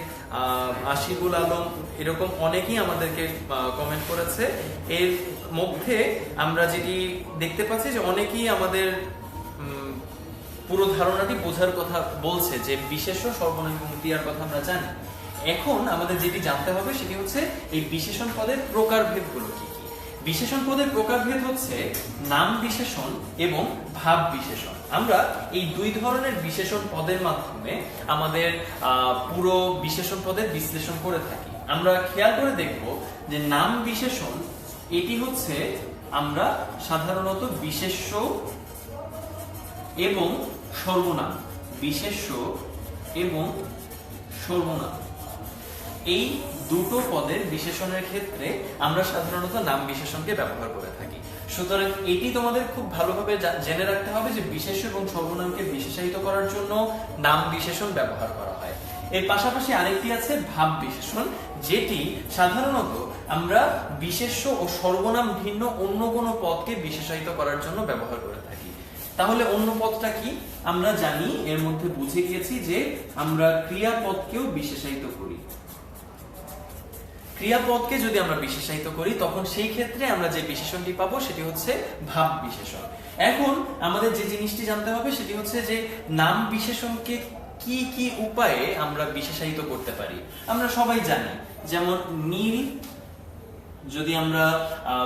আশিকুল আলম, এরকম অনেকেই আমাদেরকে কমেন্ট করেছে। এর মধ্যে আমরা যেটি দেখতে পাচ্ছি যে অনেকেই আমাদের পুরো ধারণাটি বোঝার কথা বলছে যে বিশেষ্য, সর্বনাম এবং ক্রিয়ার কথা আমরা জানি। এখন আমাদের যেটি জানতে হবে সেটি হচ্ছে এই বিশেষণ পদের প্রকারভেদগুলো কি কি। বিশেষণ পদের প্রকারভেদ হচ্ছে নাম বিশেষণ এবং ভাব বিশেষণ। আমরা এই দুই ধরনের বিশেষণ পদের মাধ্যমে আমাদের পুরো বিশেষণ পদের বিশ্লেষণ করে থাকি। আমরা খেয়াল করে দেখব যে নাম বিশেষণ এটি হচ্ছে আমরা সাধারণত বিশেষ্য এবং সর্বনাম, বিশেষ্য এবং সর্বনাম এই দুটো পদের বিশেষণের ক্ষেত্রে আমরা সাধারণত নাম বিশেষণকে ব্যবহার করে থাকি। সুতরাং এটি তোমাদের খুব ভালোভাবে জেনে রাখতে হবে যে বিশেষ্য এবং সর্বনামকে বিশেষায়িত করার জন্য নাম বিশেষণ ব্যবহার করা হয়। এর পাশাপাশি আরেকটি আছে ভাব বিশেষণ, যেটি সাধারণত আমরা বিশেষ্য ও সর্বনাম ভিন্ন অন্য কোনো পদকে বিশেষায়িত করার জন্য ব্যবহার করে থাকি। তাহলে অন্য পদটা কি? আমরা জানি, এর মধ্যে বুঝে গিয়েছি যে আমরা ক্রিয়াপদকেও বিশেষায়িত করি। ক্রিয়াপদকে যদি আমরা বিশেষায়িত করি তখন সেই ক্ষেত্রে আমরা যে বিশেষণটি পাবো সেটি হচ্ছে ভাব বিশেষণ। এখন আমাদের যে জিনিসটি জানতে হবে সেটি হচ্ছে যে নাম বিশেষণকে কি কি উপায়ে আমরা বিশেষায়িত করতে পারি। আমরা সবাই জানি, যেমন নীল, যদি আমরা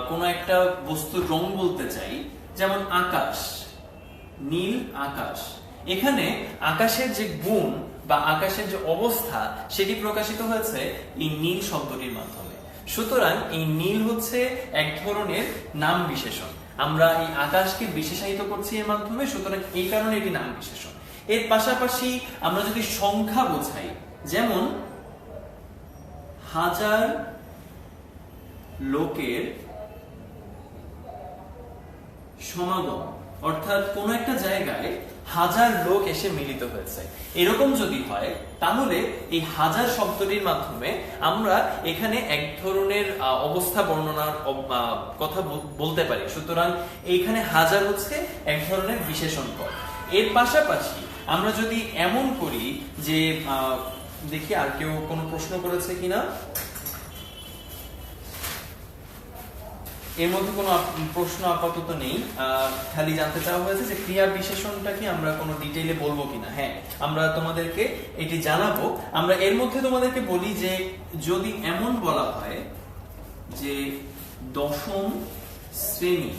কোনো একটা বস্তুর রং বলতে চাই, যেমন আকাশ, নীল আকাশ। এখানে আকাশের যে গুণ বা আকাশের যে অবস্থা সেটি প্রকাশিত হয়েছে এই নীল শব্দটির মাধ্যমে। সুতরাং এই নীল হচ্ছে এক ধরনের নাম বিশেষণ। আমরা এই আকাশকে বিশেষায়িত করছি এর মাধ্যমে, সুতরাং এই কারণে এটি নাম বিশেষণ। এর পাশাপাশি আমরা যদি সংখ্যা বোঝাই, যেমন হাজার লোকের সমাগম, অর্থাৎ কোন একটা জায়গায় হাজার লোক এসে মিলিত হয়েছে, এরকম যদি হয় তাহলে এই হাজার শব্দটির মাধ্যমে আমরা এখানে এক ধরনের অবস্থা বর্ণনার কথা বলতে পারি। সুতরাং এইখানে হাজার হচ্ছে এক ধরনের বিশেষণ পদ। এর পাশাপাশি আমরা যদি এমন করি যে, দেখি আর কেউ কোনো প্রশ্ন করেছে কিনা, এর মধ্যে কোনো প্রশ্ন আপাতত নেই। খালি জানতে চাওয়া হয়েছে যে ক্রিয়া বিশেষণটা কি আমরা কোনো ডিটেইলে বলবো কিনা। হ্যাঁ, আমরা তোমাদেরকে এটি জানাবো। আমরা এর মধ্যে তোমাদেরকে বলি যে যদি এমন বলা হয় যে দশম শ্রেণী,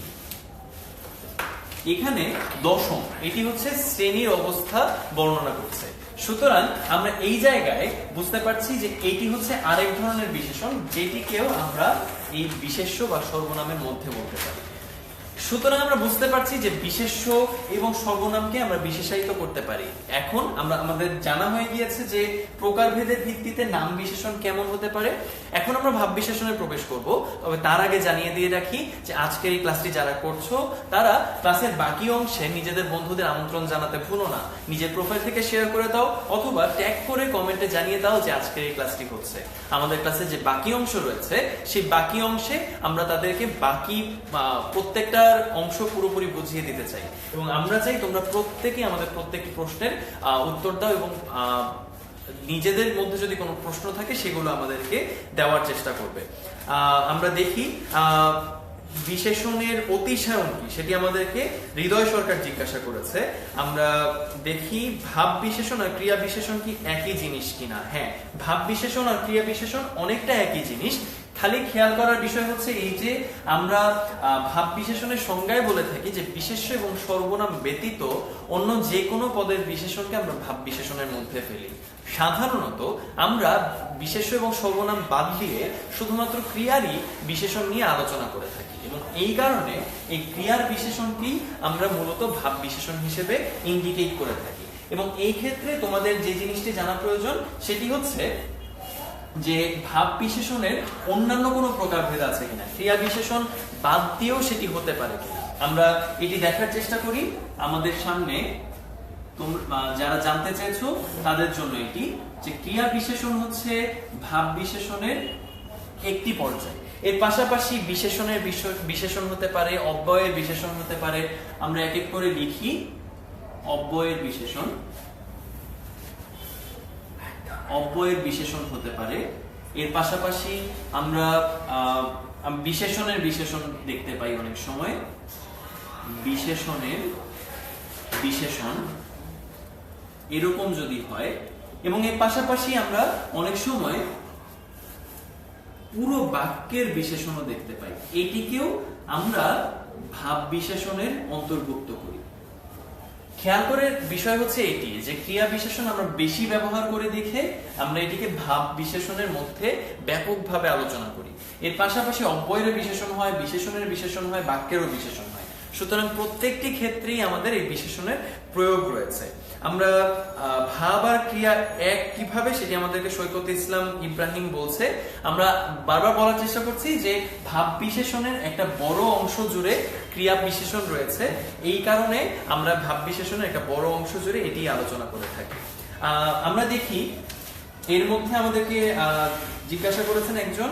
এখানে দশম এটি হচ্ছে শ্রেণীর অবস্থা বর্ণনা করছে। সুতরাং আমরা এই জায়গায় বুঝতে পারছি যে এটি হচ্ছে আরেক ধরনের বিশেষণ, যেটিকেও আমরা এই বিশেষ্য বা সর্বনামের মধ্যে বলতে পারি। সুতরাং আমরা বুঝতে পারছি যে বিশেষ্য এবং সর্বনামকে আমরা বিশেষায়িত করতে পারি। এখন আমাদের জানা হয়ে গিয়েছে যে প্রকারভেদের ভিত্তিতে নাম বিশেষণ কেমন হতে পারে। এখন আমরা ভাব বিশেষণে প্রবেশ করব। তবে তার আগে জানিয়ে দিয়ে রাখি যে আজকের এই ক্লাসটি যারা করছো তারা ক্লাসের বাকি অংশে নিজেদের বন্ধুদের আমন্ত্রণ জানাতে ভুলো না। নিজের প্রোফাইল থেকে শেয়ার করে দাও অথবা ট্যাগ করে কমেন্টে জানিয়ে দাও যে আজকের এই ক্লাসটি হচ্ছে। আমাদের ক্লাসে যে বাকি অংশ রয়েছে সেই বাকি অংশে আমরা তাদেরকে বাকি প্রত্যেকটা অংশ পুরোপুরি বুঝিয়ে দিতে চাই এবং আমরা চাই তোমরা প্রত্যেকেই আমাদের প্রত্যেকটি প্রশ্নের উত্তর দাও এবং নিজেদের মধ্যে যদি কোনো প্রশ্ন থাকে সেগুলো আমাদেরকে দেওয়ার চেষ্টা করবে। আমরা দেখি বিশেষণের অতিশায়ন কি, সেটি আমাদেরকে হৃদয় সরকার জিজ্ঞাসা করেছে। আমরা দেখি ভাব বিশেষণ আর ক্রিয়া বিশেষণ কি একই জিনিস কিনা। হ্যাঁ, ভাব বিশেষণ আর ক্রিয়া বিশেষণ অনেকটা একই জিনিস। খালি খেয়াল করার বিষয় হচ্ছে এই যে আমরা ভাব বিশেষণের সংজ্ঞায় বলে থাকি যে বিশেষ্য এবং সর্বনাম ব্যতীত অন্য যে কোনো পদের বিশেষণকে আমরা ভাব বিশেষণের মধ্যে ফেলি। সাধারণত আমরা বিশেষ্য এবং সর্বনাম বাদ দিয়ে শুধুমাত্র ক্রিয়ারই বিশেষণ নিয়ে আলোচনা করে থাকি এবং এই কারণে এই ক্রিয়ার বিশেষণটি আমরা মূলত ভাব বিশেষণ হিসেবে ইন্ডিকেট করে থাকি। এবং এই ক্ষেত্রে তোমাদের যে জিনিসটি জানা প্রয়োজন সেটি হচ্ছে যে ভাব বিশেষণের অন্যান্য কোনো প্রকারভেদ আছে কিনা, ক্রিয়া বিশেষণ বাদ দিয়েও সেটি হতে পারে কিনা আমরা এটি দেখার চেষ্টা করি। আমাদের সামনে যারা জানতে চাইছো তাদের জন্য এটি যে ক্রিয়া বিশেষণ হচ্ছে ভাব বিশেষণের একটি পর্যায়। এর পাশাপাশি বিশেষণের বিশেষণ হতে পারে, অব্যয়ের বিশেষণ হতে পারে। আমরা এক এক করে লিখি। অব্যয়ের বিশেষণ, অব্যয়ের বিশেষণ হতে পারে। এর পাশাপাশি আমরা বিশেষণের বিশেষণ দেখতে পাই অনেক সময়, বিশেষণের বিশেষণ এরকম যদি হয়। এবং এর পাশাপাশি আমরা অনেক সময় পুরো বাক্যের বিশেষণও দেখতে পাই, এটিকেও আমরা ভাব বিশেষণের অন্তর্ভুক্ত করি। খেয়াল করে বিষয় হচ্ছে এটি যে ক্রিয়া বিশেষণ আমরা বেশি ব্যবহার করে দেখে আমরা এটিকে ভাব বিশেষণের মধ্যে ব্যাপকভাবে আলোচনা করি। এর পাশাপাশি অব্যয়ের বিশেষণ হয়, বিশেষণের বিশেষণ হয়, বাক্যেরও বিশেষণ হয়। সুতরাং প্রত্যেকটি ক্ষেত্রেই আমাদের এই বিশেষণের প্রয়োগ রয়েছে। আমরা ভাব আর ক্রিয়া এক কিভাবে সেটি আমাদেরকে সৈকত ইসলাম ইব্রাহিম বলছে। আমরা বারবার বলার চেষ্টা করছি যে ভাব বিশেষণের একটা বড় অংশ জুড়ে ক্রিয়া বিশেষণ রয়েছে, এই কারণে আমরা ভাব বিশেষণের একটা বড় অংশ জুড়ে এটি আলোচনা করে থাকি। আমরা দেখি এর মধ্যে আমাদেরকে জিজ্ঞাসা করেছেন একজন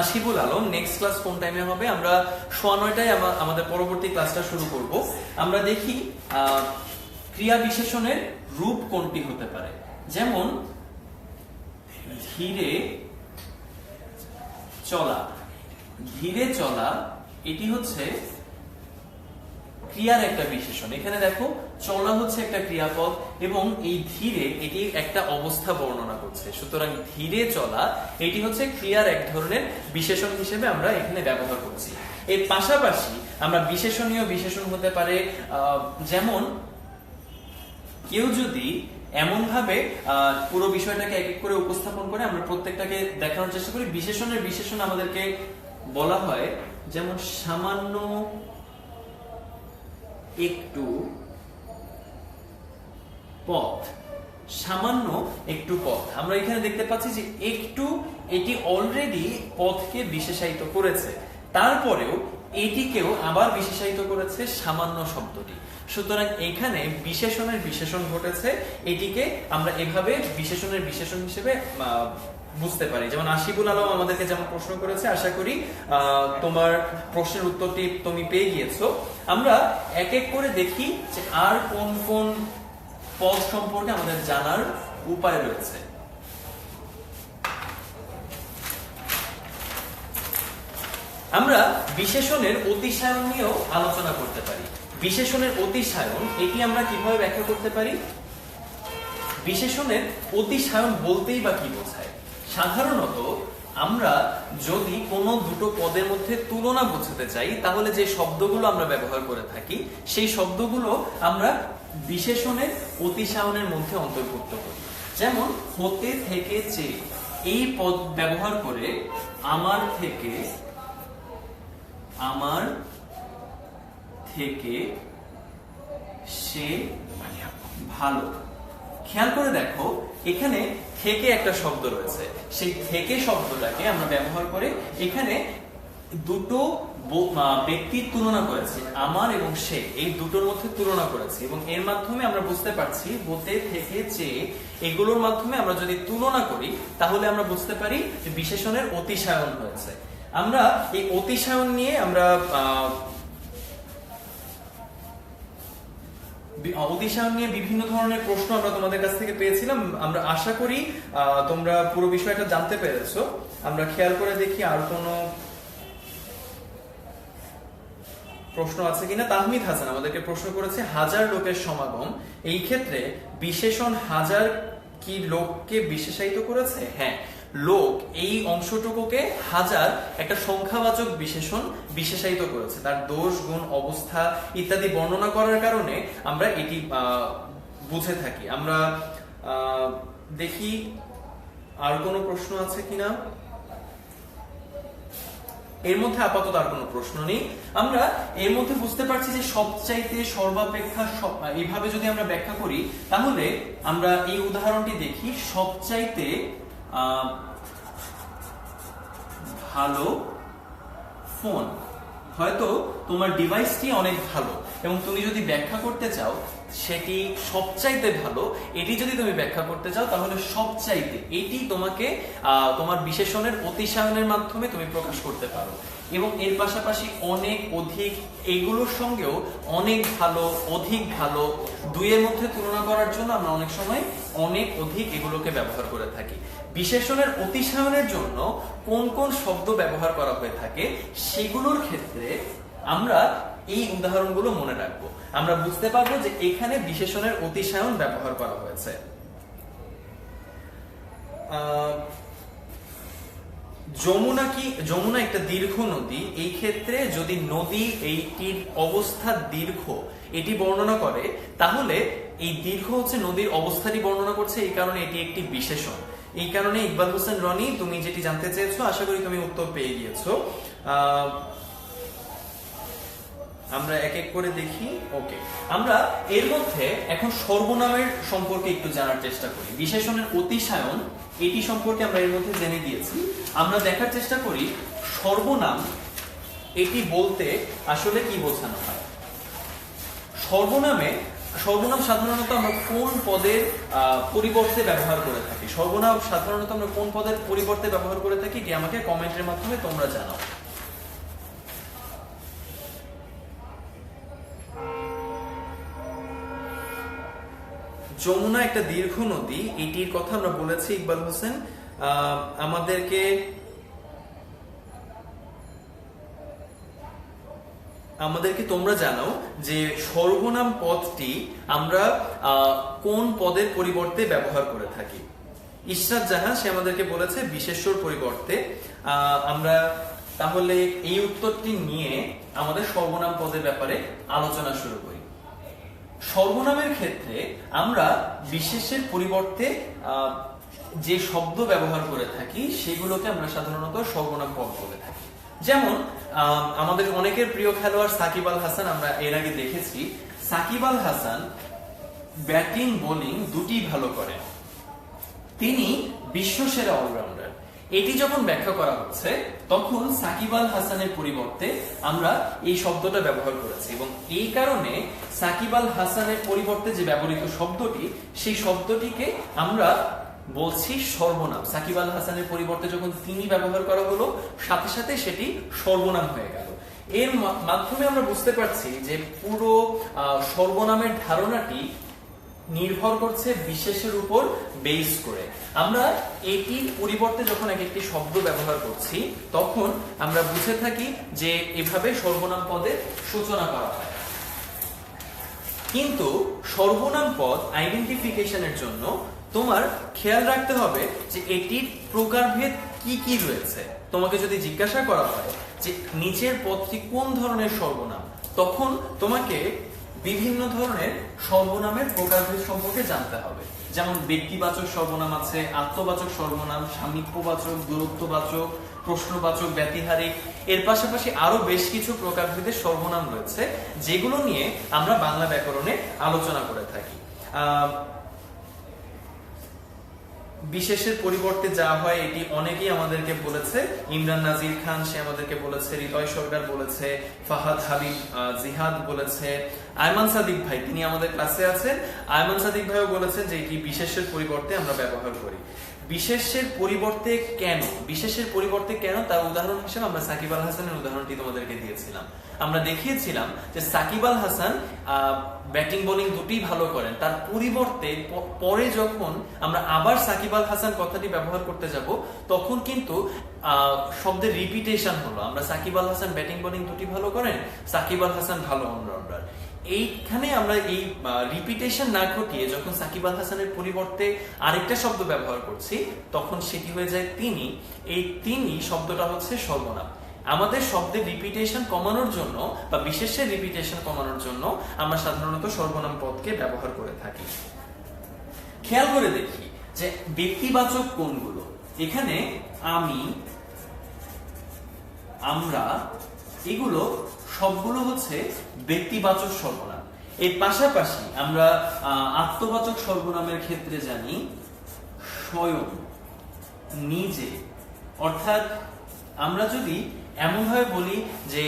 আশিফুল আলম, নেক্সট ক্লাস কোন টাইমে হবে? আমরা 9:30টায় আমাদের পরবর্তী ক্লাসটা শুরু করব। আমরা দেখি ক্রিয়া বিশেষণের রূপ কোনটি হতে পারে। যেমন ধীরে চলা, ধীরে চলা এটি হচ্ছে ক্রিয়ার একটা বিশেষণ। এখানে দেখো চলা হচ্ছে একটা ক্রিয়াপদ এবং এই ধীরে এটি একটা অবস্থা বর্ণনা করছে। সুতরাং ধীরে চলা এটি হচ্ছে ক্রিয়ার এক ধরনের বিশেষণ হিসেবে আমরা এখানে ব্যবহার করছি। এর পাশাপাশি আমরা বিশেষণীয় বিশেষণ হতে পারে, যেমন কেউ যদি এমন ভাবে পুরো বিষয়টাকে এক এক করে উপস্থাপন করে আমরা প্রত্যেকটাকে দেখানোর চেষ্টা করি। বিশেষণের বিশেষণ আমাদেরকে বলা হয় যেমন সামান্য একটু পথ, সামান্য একটু পথ। আমরা এখানে দেখতে পাচ্ছি যে একটু, এটি অলরেডি পথকে বিশেষায়িত করেছে, তারপরেও এটিকেও আবার বিশেষায়িত করেছে সামান্য শব্দটি। সুতরাং এখানে বিশেষণের বিশেষণ ঘটেছে, এটিকে আমরা এভাবে বিশেষণের বিশেষণ হিসেবে বুঝতে পারি। যেমন আশিকুল আলম আমাদেরকে যেমন প্রশ্ন করেছে, আশা করি তোমার প্রশ্নের উত্তরটি তুমি পেয়ে গিয়েছো। আমরা এক এক করে দেখি যে আর কোন কোন পদ সম্পর্কে আমাদের জানার উপায় রয়েছে। আমরা বিশেষণের অতিশায়ন নিয়েও আলোচনা করতে পারি। বিশেষণের অতিশায়ন, এটি আমরা কিভাবে ব্যাখ্যা করতে পারি? বিশেষণের অতিশায়ন বলতেই বা কি বোঝায়? সাধারণত আমরা যদি কোনো দুটো পদের মধ্যে তুলনা বোঝাতে চাই, তাহলে যে শব্দগুলো আমরা ব্যবহার করে থাকি সেই শব্দগুলো আমরা বিশেষণের অতিশায়নের মধ্যে অন্তর্ভুক্ত করি। যেমন হতে থেকে চেয়ে, এই পদ ব্যবহার করে আমার থেকে সে ভালো। খেয়াল করে দেখো, এখানে থেকে একটা শব্দ রয়েছে, সেই থেকে শব্দটাকে আমরা ব্যবহার করে এখানে দুটো ব্যক্তির তুলনা করেছি, আমার এবং সে, এই দুটোর মধ্যে তুলনা করেছি, এবং এর মাধ্যমে আমরা বুঝতে পারছি হতে থেকে চেয়ে এগুলোর মাধ্যমে আমরা যদি তুলনা করি তাহলে আমরা বুঝতে পারি যে বিশেষণের অতিশায়ন হয়েছে। আমরা এই অতিশায়ন নিয়ে বিভিন্ন ধরনের প্রশ্ন আমরা তোমাদের কাছ থেকে পেয়েছিলাম। আমরা আশা করি তোমরা পুরো বিষয়টা জানতে পেরেছো। আমরা খেয়াল করে দেখি আর কোনো প্রশ্ন আছে কিনা। তাহমিদ হাসান আমাদেরকে প্রশ্ন করেছে, হাজার লোকের সমাগম, এই ক্ষেত্রে বিশেষণ হাজার কি লোককে বিশেষায়িত করেছে? হ্যাঁ, লোক এই অংশটুকুকে হাজার একটা সংখ্যাবাচক বিশেষণ বিশেষায়িত করেছে, তার দোষ, গুণ, অবস্থা ইত্যাদি বর্ণনা করার কারণে আমরা এটি বুঝে থাকি। আমরা দেখি আর কোনো প্রশ্ন আছে কিনা। এর মধ্যে আপাতত আর কোনো প্রশ্ন নেই। আমরা এর মধ্যে বুঝতে পারছি যে সবচাইতে, সর্বাপেক্ষা, এইভাবে যদি আমরা ব্যাখ্যা করি তাহলে আমরা এই উদাহরণটি দেখি, সবচাইতে ভালো ফোন। হয়তো তোমার ডিভাইসটি অনেক ভালো এবং তুমি যদি ব্যাখ্যা করতে চাও সেটি সবচাইতে ভালো, এটি যদি তুমি ব্যাখ্যা করতে চাও তাহলে সবচাইতে এটি তোমাকে তোমার বিশেষণের অতিশায়নের মাধ্যমে তুমি প্রকাশ করতে পারো। এবং এর পাশাপাশি অনেক, অধিক, এগুলোর সঙ্গেও অনেক ভালো, অধিক ভালো, দুইয়ের মধ্যে তুলনা করার জন্য আমরা অনেক সময় অনেক, অধিক এগুলোকে ব্যবহার করে থাকি। বিশেষণের অতিশায়নের জন্য কোন কোন শব্দ ব্যবহার করা হয়ে থাকে সেগুলোর ক্ষেত্রে আমরা এই উদাহরণগুলো মনে রাখবো। আমরা বুঝতে পারবো যে এখানে বিশেষণের অতিশায়ন ব্যবহার করা হয়েছে। যমুনা একটা দীর্ঘ নদী, এই ক্ষেত্রে যদি নদী এইটির অবস্থা দীর্ঘ এটি বর্ণনা করে তাহলে এই দীর্ঘ হচ্ছে নদীর অবস্থাটি বর্ণনা করছে, এই কারণে এটি একটি বিশেষণ। এই কারণে ইকবাল হোসেন রনি, তুমি যেটি জানতে চেয়েছো আশা করি তুমি উত্তর পেয়ে গিয়েছো। আমরা এক এক করে দেখি। ওকে, আমরা এর মধ্যে এখন সর্বনামের সম্পর্কে একটু জানার চেষ্টা করি। বিশেষণের অতিশায়ন এটি সম্পর্কে আমরা এর মধ্যে জেনে গিয়েছি। আমরা দেখার চেষ্টা করি সর্বনাম এটি বলতে আসলে কি বোঝানো হয়। সর্বনাম সাধারণত আমরা কোন পদের পরিবর্তে ব্যবহার করে থাকি? সর্বনাম সাধারণত আমরা কোন পদের পরিবর্তে ব্যবহার করে থাকি এটি আমাকে কমেন্টের মাধ্যমে তোমরা জানাও। যমুনা একটা দীর্ঘ নদী, এটির কথা আমরা বলেছি ইকবাল হোসেন। আমাদেরকে তোমরা জানাও যে সর্বনাম পদটি আমরা কোন পদের পরিবর্তে ব্যবহার করে থাকি। ইশরাত জাহান সে আমাদেরকে বলেছে বিশেষ্যর পরিবর্তে। আমরা তাহলে এই উত্তরটি নিয়ে আমাদের সর্বনাম পদের ব্যাপারে আলোচনা শুরু করি। সর্বনামের ক্ষেত্রে আমরা বিশেষের পরিবর্তে যে শব্দ ব্যবহার করে থাকি সেগুলোকে আমরা সাধারণত সর্বনাম পদ বলে থাকি। যেমন আমাদের অনেকের প্রিয় খেলোয়াড় সাকিব আল হাসান, আমরা এর আগে দেখেছি সাকিব আল হাসান ব্যাটিং বোলিং দুটি ভালো করেন, তিনি বিশ্বসেরা অলরাউন্ডার। এটি যখন ব্যাখ্যা করা হচ্ছে তখন সাকিব আল হাসানের পরিবর্তে আমরা এই শব্দটা ব্যবহার করেছি, এবং এই কারণে সাকিব আল হাসানের পরিবর্তে যে ব্যবহৃত শব্দটি, সেই শব্দটিকে আমরা বলছি সর্বনাম। সাকিব আল হাসানের পরিবর্তে যখন তিনি ব্যবহার করা হলো, সাথে সাথে সেটি সর্বনাম হয়ে গেল। এর মাধ্যমে আমরা বুঝতে পারছি যে পুরো সর্বনামের ধারণাটি নির্ভর করছে বিশেষের উপর বেস করে। আমরা এটির পরিবর্তে যখন এক একটি শব্দ ব্যবহার করছি তখন আমরা বুঝে থাকি যে এভাবে সর্বনাম পদের সূচনা করা হয়। কিন্তু সর্বনাম পদ আইডেন্টিফিকেশনের জন্য তোমার খেয়াল রাখতে হবে যে এটির প্রকারভেদ কি কি রয়েছে। তোমাকে যদি জিজ্ঞাসা করা হয় যে নিচের পদটি কোন ধরনের সর্বনাম, তখন তোমাকে বিভিন্ন ধরনের সর্বনামের প্রকারভেদ সম্পর্কে জানতে হবে। যেমন ব্যক্তিবাচক সর্বনাম আছে, আত্মবাচক সর্বনাম, সামীপ্যবাচক, দূরত্ববাচক, প্রশ্নবাচক, ব্যতিহারিক। এর পাশাপাশি আরো বেশ কিছু প্রকারভেদের সর্বনাম রয়েছে যেগুলো নিয়ে আমরা বাংলা ব্যাকরণে আলোচনা করে থাকি। বিশেষের পরিবর্তে যা হয় এটি অনেকেই আমাদেরকে বলেছে। ইমরান নাজির খান সে আমাদেরকে বলেছে, হৃদয় সরকার বলেছে, ফাহাদ হাবিব জিহাদ বলেছে, আয়মান সাদিক ভাই তিনি আমাদের ক্লাসে আছেন, আয়মান সাদিক ভাইও বলেছেন যে এটি বিশেষের পরিবর্তে আমরা ব্যবহার করি। বিশেষের পরিবর্তে কেন, বিশেষের পরিবর্তে কেন তার উদাহরণ হিসেবে আমরা সাকিব আল হাসানের উদাহরণটি তোমাদেরকে দিয়েছিলাম। আমরা দেখিয়েছিলাম যে সাকিব আল হাসান ব্যাটিং বোলিং দুটি ভালো করেন, তার পরিবর্তে পরে যখন আমরা আবার সাকিব আল হাসান কথাটি ব্যবহার করতে যাব তখন কিন্তু শব্দের রিপিটেশন হলো। আমরা সাকিব আল হাসান ব্যাটিং বোলিং দুটি ভালো করেন, সাকিব আল হাসান ভালো অলরাউন্ডার। এইখানে আমরা এই রিপিটেশন না ঘটিয়ে যখন সাকিব আল হাসানের পরিবর্তে আরেকটা শব্দ ব্যবহার করছি তখন সেটি হয়ে যায় তিনি। এই তিনি শব্দটা হচ্ছে সর্বনাম। আমাদের শব্দের রিপিটেশন কমানোর জন্য বা বিশেষের রিপিটেশন কমানোর জন্য আমরা সাধারণত সর্বনাম পদকে ব্যবহার করে থাকি। খেয়াল করে দেখি যে ব্যক্তিবাচক কোনগুলো। এখানে আমি, আমরা, এগুলো সবগুলো হচ্ছে ব্যক্তিবাচক সর্বনাম। এর পাশাপাশি আমরা আত্মবাচক সর্বনামের ক্ষেত্রে জানি স্বয়ং, নিজে। অর্থাৎ আমরা যদি এমন ভাবে বলি যে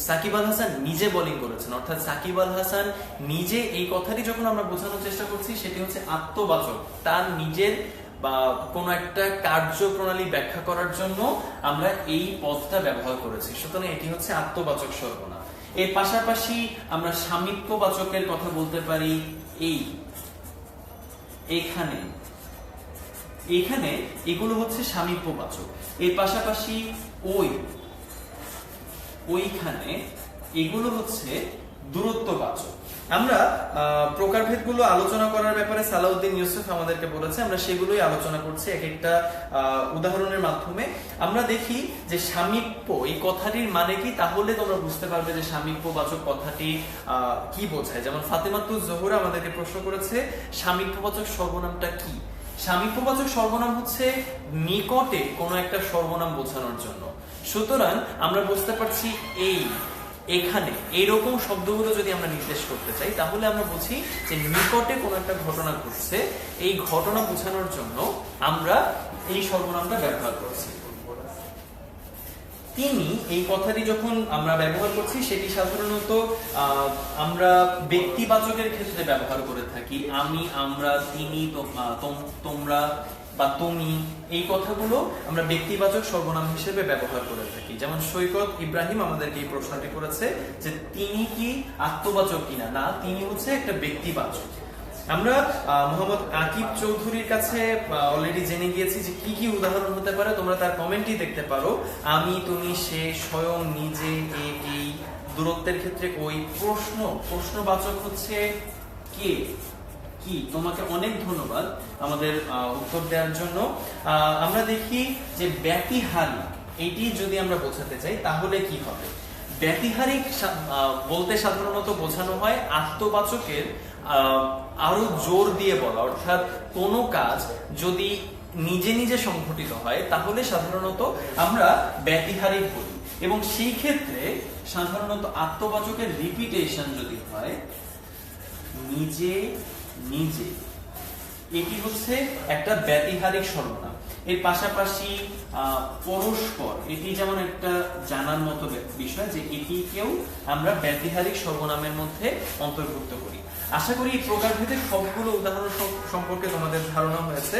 সাকিব আল হাসান নিজে বোলিং করেছেন, অর্থাৎ সাকিব আল হাসান নিজে, এই কথাটি যখন আমরা বোঝানোর চেষ্টা করছি সেটি হচ্ছে আত্মবাচক। তার নিজের বা কোন একটা কার্যপ্রণালী ব্যাখ্যা করার জন্য আমরা এই পদটা ব্যবহার করেছি, সুতরাং এটি হচ্ছে আত্মবাচক সর্বনাম। এর পাশাপাশি আমরা সামীপ্যবাচকের কথা বলতে পারি এই, এখানে, এখানে, এগুলো হচ্ছে সামীপ্যবাচক। এর পাশাপাশি ওই, ওইখানে, এগুলো হচ্ছে দূরত্ববাচক। আমরা প্রকারভেদগুলো আলোচনা করার ব্যাপারে সালাউদ্দিন ইউসুফ আমাদেরকে বলেছে, আমরা সেগুলোই আলোচনা করছি এক একটা উদাহরণের মাধ্যমে। আমরা দেখি যে সামীপ্য এই কথাটির মানে কি, তাহলে তোমরা বুঝতে পারবে যে সামীপ্যবাচক কথাটি কি বোঝায়। যেমন ফাতেমাতুজ জোহরা আমাদেরকে প্রশ্ন করেছে সামীপ্যবাচক সর্বনামটা কি। সামীপ্যবাচক সর্বনাম হচ্ছে নিকটে কোনো একটা সর্বনাম বোঝানোর জন্য। সুতরাং আমরা বুঝতে পারছি এই, এখানে, এইরকম শব্দগুলো যদি আমরা নির্দেশ করতে চাই তাহলে আমরা বুঝি যে নিকটে কোনো একটা ঘটনা ঘটছে, এই ঘটনা বোঝানোর জন্য আমরা এই সর্বনামটা ব্যবহার করছি। তিনি, এই কথাটি যখন আমরা ব্যবহার করছি সেটি সাধারণত আমরা ব্যক্তিবাচকের ক্ষেত্রে ব্যবহার করে থাকি। আমি, আমরা, তিনি, তোমরা বা তুমি, এই কথাগুলো আমরা ব্যক্তিবাচক সর্বনাম হিসেবে ব্যবহার করে থাকি। যেমন সৈকত ইব্রাহিম আমাদেরকে এই প্রশ্নটি করেছে যে তিনি কি আত্মবাচক কিনা। না, তিনি হচ্ছে একটা ব্যক্তিবাচক। আমরা মোহাম্মদ আকিব চৌধুরীর কাছে অলরেডি জেনে গিয়েছি যে কি কি উদাহরণ হতে পারে। তোমরা তার কমেন্টই দেখতে পারো। আমি, তুমি, সে, স্বয়ং, নিজে, এই। দূরত্বের ক্ষেত্রে ওই। প্রশ্ন, প্রশ্নবাচক হচ্ছে কে, কি। তোমাকে অনেক ধন্যবাদ আমাদের উত্তর দেওয়ার জন্য। আমরা দেখি যে ব্যতিহারিক, এটি যদি আমরা বোঝাতে চাই তাহলে কি হবে। ব্যতিহারিক বলতে সাধারণত বোঝানো হয় আত্মবাচকের আরো জোর দিয়ে বলা, অর্থাৎ কোনো কাজ যদি নিজে নিজে সংঘটিত হয় তাহলে সাধারণত আমরা ব্যতিহারিক বলি, এবং সেই ক্ষেত্রে সাধারণত আত্মবাচকের রিপিটেশন যদি হয় নিজে, নিজে, এটি হচ্ছে একটা ব্যতিহারিক সর্বনাম। এর পাশাপাশি পরস্পর, এটি যেমন একটা জানার মতো বিষয় যে এটিকেও আমরা ব্যতিহারিক সর্বনামের মধ্যে অন্তর্ভুক্ত করি। আশা করি এই প্রকারভেদের সবগুলো উদাহরণ সম্পর্কে তোমাদের ধারণা হয়েছে।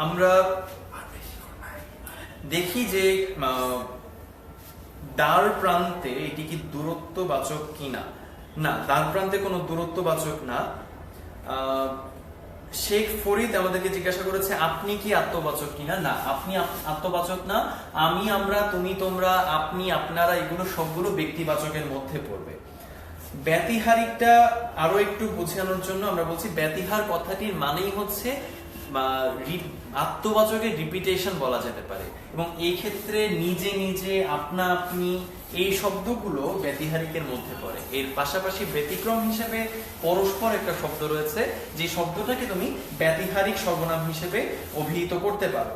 আমরা দেখি যে দ্বার প্রান্তে এটি কি দূরত্ববাচক কিনা। না, দ্বার প্রান্তে কোনো দূরত্ববাচক না। শেখ ফরিদ আমাদেরকে জিজ্ঞাসা করেছে আপনি কি আত্মবাচক কিনা। না, আপনি আত্মবাচক না। আমি, আমরা, তুমি, তোমরা, আপনি, আপনারা, এগুলো সবগুলো ব্যক্তিবাচকের মধ্যে পড়বে। ব্যতিহারিকটা আরো একটু বোঝানোর জন্য আমরা বলছি ব্যতিহার কথাটির মানেই হচ্ছে আত্মবাচকের রিপিটেশন বলা যেতে পারে, এবং এই ক্ষেত্রে নিজে নিজে, আপনা আপনি, এই শব্দগুলো ব্যতিহারিকের মধ্যে পড়ে। এর পাশাপাশি ব্যতিক্রম হিসেবে পরস্পর একটা শব্দ রয়েছে, যে শব্দটাকে তুমি ব্যতিহারিক সর্বনাম হিসেবে অভিহিত করতে পারো।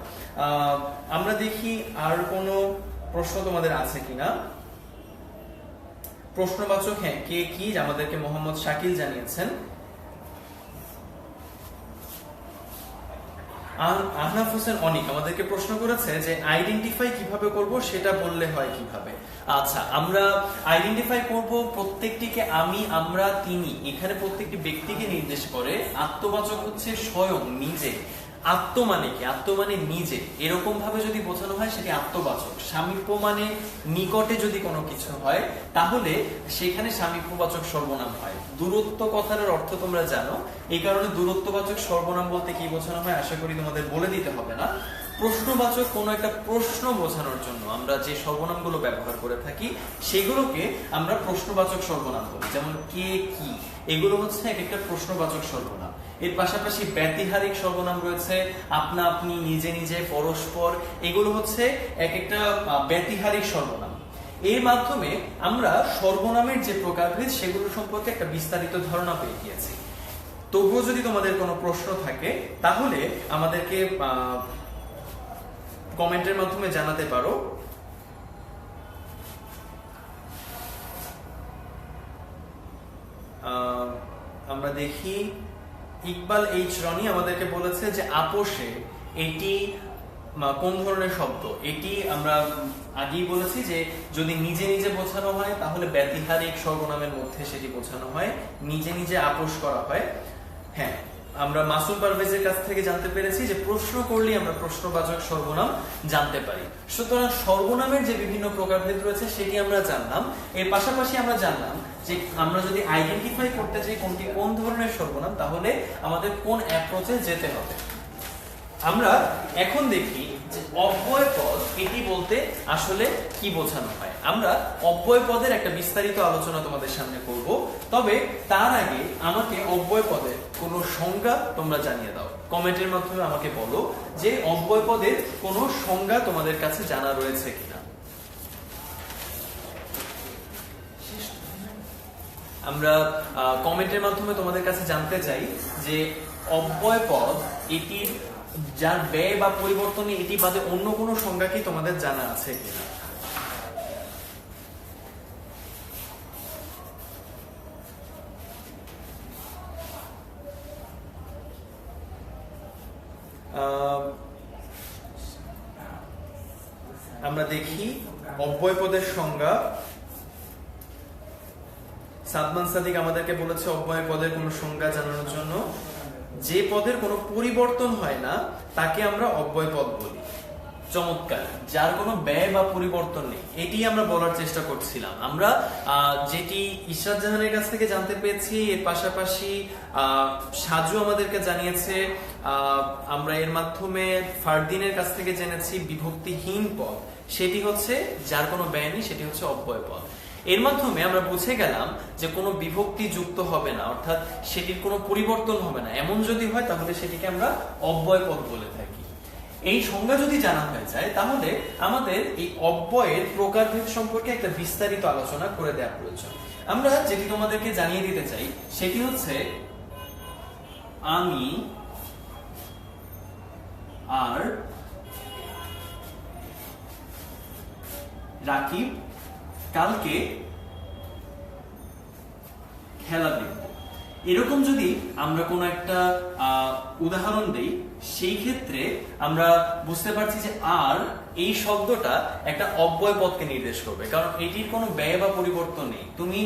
আমরা দেখি আর কোনো প্রশ্ন তোমাদের আছে কিনা। প্রশ্নবাচক, হ্যাঁ, কে কি আমাদেরকে মোহাম্মদ শাকিল জানিয়েছেন। আহনাফ হোসেন অনিক আমাদেরকে প্রশ্ন করেছে যে আইডেন্টিফাই কিভাবে করব, সেটা বললে হয় কিভাবে। আচ্ছা, আমরা আইডেন্টিফাই করব প্রত্যেকটিকে আমি, আমরা, তিনি, এখানে প্রত্যেকটি ব্যক্তিকে নির্দেশ করে। আত্মবাচক হচ্ছে স্বয়ং, নিজে। আত্ম মানে কি? আত্ম মানে নিজে, এরকম ভাবে যদি বোঝানো হয় সেটি আত্মবাচক। সামীপ্য মানে নিকটে যদি কোনো কিছু হয় তাহলে সেখানে সামীপ্যবাচক সর্বনাম হয়। দূরত্ব কথার অর্থ তোমরা জানো, এই কারণে দূরত্ববাচক সর্বনাম বলতে কি বোঝানো হয় আশা করি তোমাদের বলে দিতে হবে না। প্রশ্নবাচক কোনো একটা প্রশ্ন বোঝানোর জন্য আমরা যে সর্বনামগুলো ব্যবহার করে থাকি সেগুলোকে আমরা প্রশ্নবাচক সর্বনাম বলি, যেমন কে, কি, এগুলো হচ্ছে এক একটা প্রশ্নবাচক সর্বনাম। এর পাশাপাশি ব্যতিহারিক সর্বনাম রয়েছে, আপনা আপনি, নিজে নিজে, পরস্পর, এগুলো হচ্ছে এক একটা ব্যতিহারিক সর্বনাম। এর মাধ্যমে আমরা সর্বনামের যে প্রকারভেদ সেগুলো সম্পর্কে একটা বিস্তারিত ধারণা পেয়ে গিয়েছি। তবুও যদি তোমাদের কোনো প্রশ্ন থাকে তাহলে আমাদেরকে কমেন্টের মাধ্যমে জানাতে পারো। আমরা দেখি ইকবাল এইচ রনি আমাদেরকে বলেছে যে আপোষে, এটি কোন ধরনের শব্দ। এটি আমরা আগেই বলেছি যে যদি নিজে নিজে বোঝানো হয় তাহলে ব্যতিহারিক সর্বনামের মধ্যে সেটি বোঝানো হয়, নিজে নিজে আপোষ করা হয়। হ্যাঁ, আমরা মাসুম পারভেজের কাছ থেকে জানতে পেরেছি যে প্রশ্ন করলে আমরা প্রশ্নবাচক সর্বনাম জানতে পারি। সুতরাং সর্বনামের যে বিভিন্ন প্রকারভেদ রয়েছে সেটি আমরা জানলাম। এর পাশাপাশি আমরা জানলাম যে আমরা যদি আইডেন্টিফাই করতে চাই কোনটি কোন ধরনের সর্বনাম তাহলে আমাদের কোন অ্যাপ্রোচে যেতে হবে। আমরা এখন দেখি যে অব্যয় পদ এটি বলতে আসলে কি বোঝানো হয়। আমরা অব্যয় পদের একটা বিস্তারিত আলোচনা তোমাদের সামনে করব, তবে তার আগে আমাকে অব্যয় পদের কোনো সংজ্ঞা তোমরা জানিয়ে দাও। কমেন্টের মাধ্যমে আমাকে বলো যে অব্যয় পদের কোনো সংজ্ঞা তোমাদের কাছে জানা রয়েছে কিনা। আমরা কমেন্টের মাধ্যমে তোমাদের কাছে জানতে চাই যে অব্যয় পদ এটির যার ব্যয় বা পরিবর্তনে এটি বাদে অন্য কোনো সংজ্ঞা কি তোমাদের জানা আছে কিনা। আমরা দেখি অব্যয় পদের সংজ্ঞা। সাদমান সাদিক আমাদেরকে বলেছে অব্যয় পদের কোনো সংজ্ঞা জানানোর জন্য, যে পদের কোনো পরিবর্তন হয় না তাকে আমরা অব্যয় পদ বলি। চমৎকার, যার কোনো ব্যয় বা পরিবর্তন নেই, এটি আমরা বলার চেষ্টা করছিলাম। আমরা যেটি ইশরাত জাহানের কাছ থেকে জানতে পেরেছি, এর পাশাপাশি সাজু আমাদেরকে জানিয়েছে, আমরা এর মাধ্যমে ফারদিনের কাছ থেকে জেনেছি বিভক্তিহীন পদ সেটি হচ্ছে যার কোনো ব্যয় নেই, সেটি হচ্ছে অব্যয় পদ। এর মাধ্যমে আমরা বুঝে গেলাম যে কোনো বিভক্তি যুক্ত হবে না, অর্থাৎ সেটির কোনো পরিবর্তন হবে না। এমন যদি হয় তাহলে সেটিকে আমরা অব্যয় পদ বলে থাকি। এই সংজ্ঞা যদি জানা হয়ে যায় তাহলে আমাদের এই অব্যয়ের প্রকারভেদ সম্পর্কে একটা বিস্তারিত আলোচনা করে দেওয়া প্রয়োজন। আমরা যেটি তোমাদেরকে জানিয়ে দিতে চাই সেটি হচ্ছে আমি, আর, রাকিব কালকে খেলা দেখব। এরকম যদি আমরা কোনো একটা উদাহরণ দেই, সেই ক্ষেত্রে আমরা বুঝতে পারছি যে আর এই শব্দটা একটা অব্যয় পদকে নির্দেশ করবে, কারণ এটির কোনো ব্যয় বা পরিবর্তন নেই। তুমি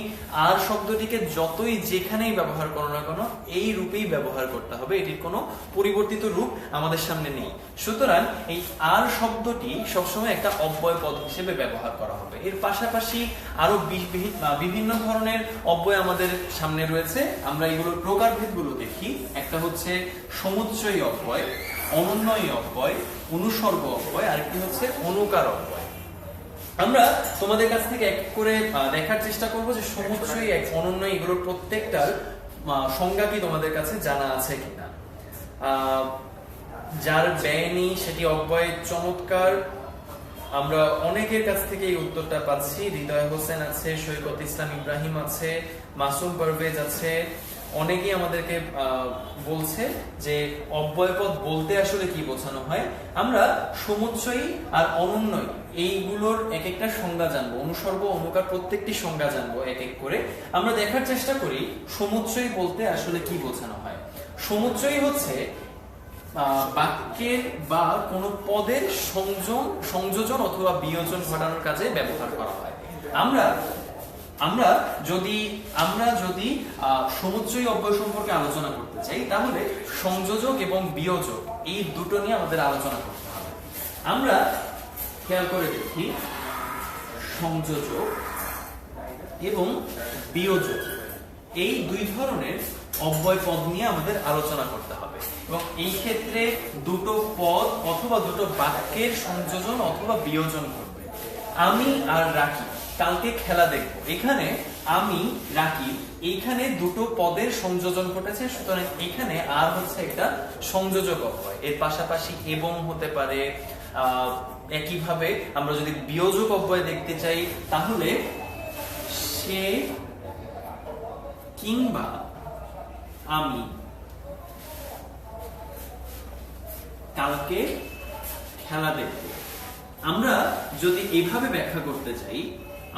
আর শব্দটিকে যতই যেখানেই ব্যবহার করো না কেন এই রূপেই ব্যবহার করতে হবে, এটির কোনো পরিবর্তিত রূপ আমাদের সামনে নেই। সুতরাং এই আর শব্দটি সবসময় একটা অব্যয় পদ হিসেবে ব্যবহার করা হবে। এর পাশাপাশি আরো বিভিন্ন ধরনের অব্যয় আমাদের সামনে রয়েছে। আমরা এগুলোর প্রকারভেদগুলো দেখি। একটা হচ্ছে সমুচ্চয়ী অব্যয়, অনন্বয়ী অব্যয়, অনুসর্গ অব্যয়, আরেকটি হচ্ছে অনুকার অব্যয়। আমরা তোমাদের কাছ থেকে এক করে দেখার চেষ্টা করব যে সমুচ্চয়ী, অনন্যয় এগুলোর প্রত্যেকটার সংজ্ঞা কি তোমাদের কাছে জানা আছে কিনা। যার ব্যয় নেই সেটি অব্যয় চমৎকার। আমরা অনেকের কাছ থেকে এই উত্তরটা পাচ্ছি। হৃদয় হোসেন আছে, সৈকত ইসলাম ইব্রাহিম আছে, মাসুম পারভেজ আছে। অনেকেই আমাদেরকে বলছে যে অব্যয়পদ বলতে আসলে কি বোঝানো হয়। আমরা সমুচ্চয়ী আর অনন্যয় এইগুলোর এক একটা সংজ্ঞা জানবো, অনুসর্গ অনুকার প্রত্যেকটি সংজ্ঞা জানবো এক এক করে। আমরা দেখার চেষ্টা করি সমুচ্চয়ী বলতে আসলে কি বোঝানো হয়। সমুচ্চয়ী হচ্ছে বাক্যের বা কোনো পদের সংযোজন অথবা বিয়োজন ঘটানোর কাজে ব্যবহার করা হয়। আমরা যদি সমুচ্চয়ী অব্যয় সম্পর্কে আলোচনা করতে চাই, তাহলে সংযোজক এবং বিয়োজক এই দুটো নিয়ে আমাদের আলোচনা করতে হবে। আমরা খেয়াল করে দেখি, সংযোজক এবং বিয়োজক এই দুই ধরনের অব্যয় পদ নিয়ে আমাদের আলোচনা করতে হবে, এবং এই ক্ষেত্রে দুটো পদ অথবা দুটো বাক্যের সংযোজন অথবা বিয়োজন করবে। আমি আর রাকিব কালকে খেলা দেখব। এখানে আমি রাকিব, এইখানে দুটো পদের সংযোজন ঘটেছে, সুতরাং এখানে আর হচ্ছে একটা সংযোজক অব্যয়। এর পাশাপাশি এবং হতে পারে। একইভাবে আমরা যদি বিয়োজক অব্যয় দেখতে চাই, তাহলে সে কিংবা আমি কালকে খেলা দেখব। আমরা যদি এভাবে ব্যাখ্যা করতে চাই,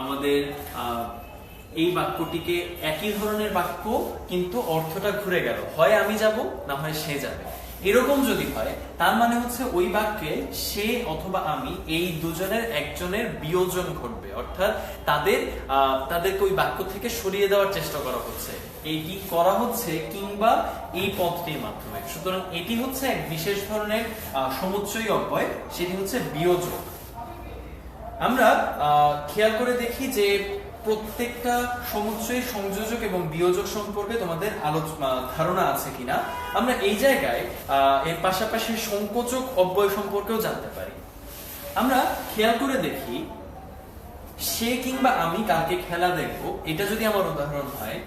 আমাদের এই বাক্যটিকে একই ধরনের বাক্য কিন্তু অর্থটা ঘুরে গেল, হয় আমি যাব না হয় সে যাবে। এরকম যদি হয়, তার মানে হচ্ছে ওই বাক্যে সে অথবা আমি এই দুজনের একজনের বিয়োজন ঘটবে, অর্থাৎ তাদেরকে ওই বাক্য থেকে সরিয়ে দেওয়ার চেষ্টা করা হচ্ছে। এইটি করা হচ্ছে কিংবা এই পদটির মাধ্যমে। সুতরাং এটি হচ্ছে এক বিশেষ ধরনের সমুচ্চয়ী অব্যয়, সেটি হচ্ছে বিয়োজক। আমরা খেয়াল করে দেখি যে প্রত্যেকটা সমুচ্চয়ী, সংযোজক এবং বিয়োজক সম্পর্কে তোমাদের ধারণা আছে কিনা। আমরা এই জায়গায় এর পাশাপাশি সংকোচক অব্যয় সম্পর্কেও জানতে পারি। আমরা খেয়াল করে দেখি, সে কিংবা আমি কালকে খেলা দেখব, এটা যদি আমার উদাহরণ হয়,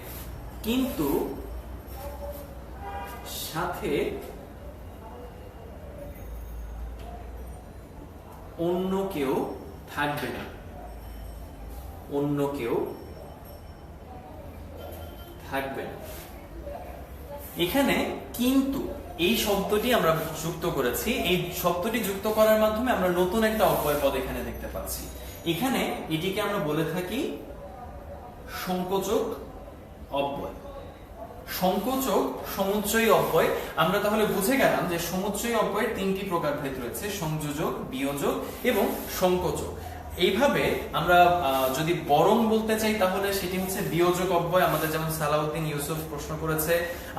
কিন্তু সাথে অন্য কেউ থাকবে না, অন্য কেউ থাকবে না। এখানে কিন্তু এই শব্দটি আমরা যুক্ত করেছি। এই শব্দটি যুক্ত করার মাধ্যমে আমরা নতুন একটা অব্যয় পদ এখানে দেখতে পাচ্ছি। এখানে এটিকে আমরা বলে থাকি সংকোচক অব্যয়। সংকোচক সমুচ্চয়ী অব্যয়। আমরা তাহলে বুঝে গেলাম যে সমুচ্চয়ী অব্যয়ের তিনটি প্রকারভেদ রয়েছে, সংযোজক, বিয়োজক এবং সংকোচক। এইভাবে আমরা যদি বরং বলতে চাই, তাহলে সেটি হচ্ছে বিয়োজক অব্যয়। আমাদের যেমন সালাউদ্দিন ইউসুফ প্রশ্ন করেছে,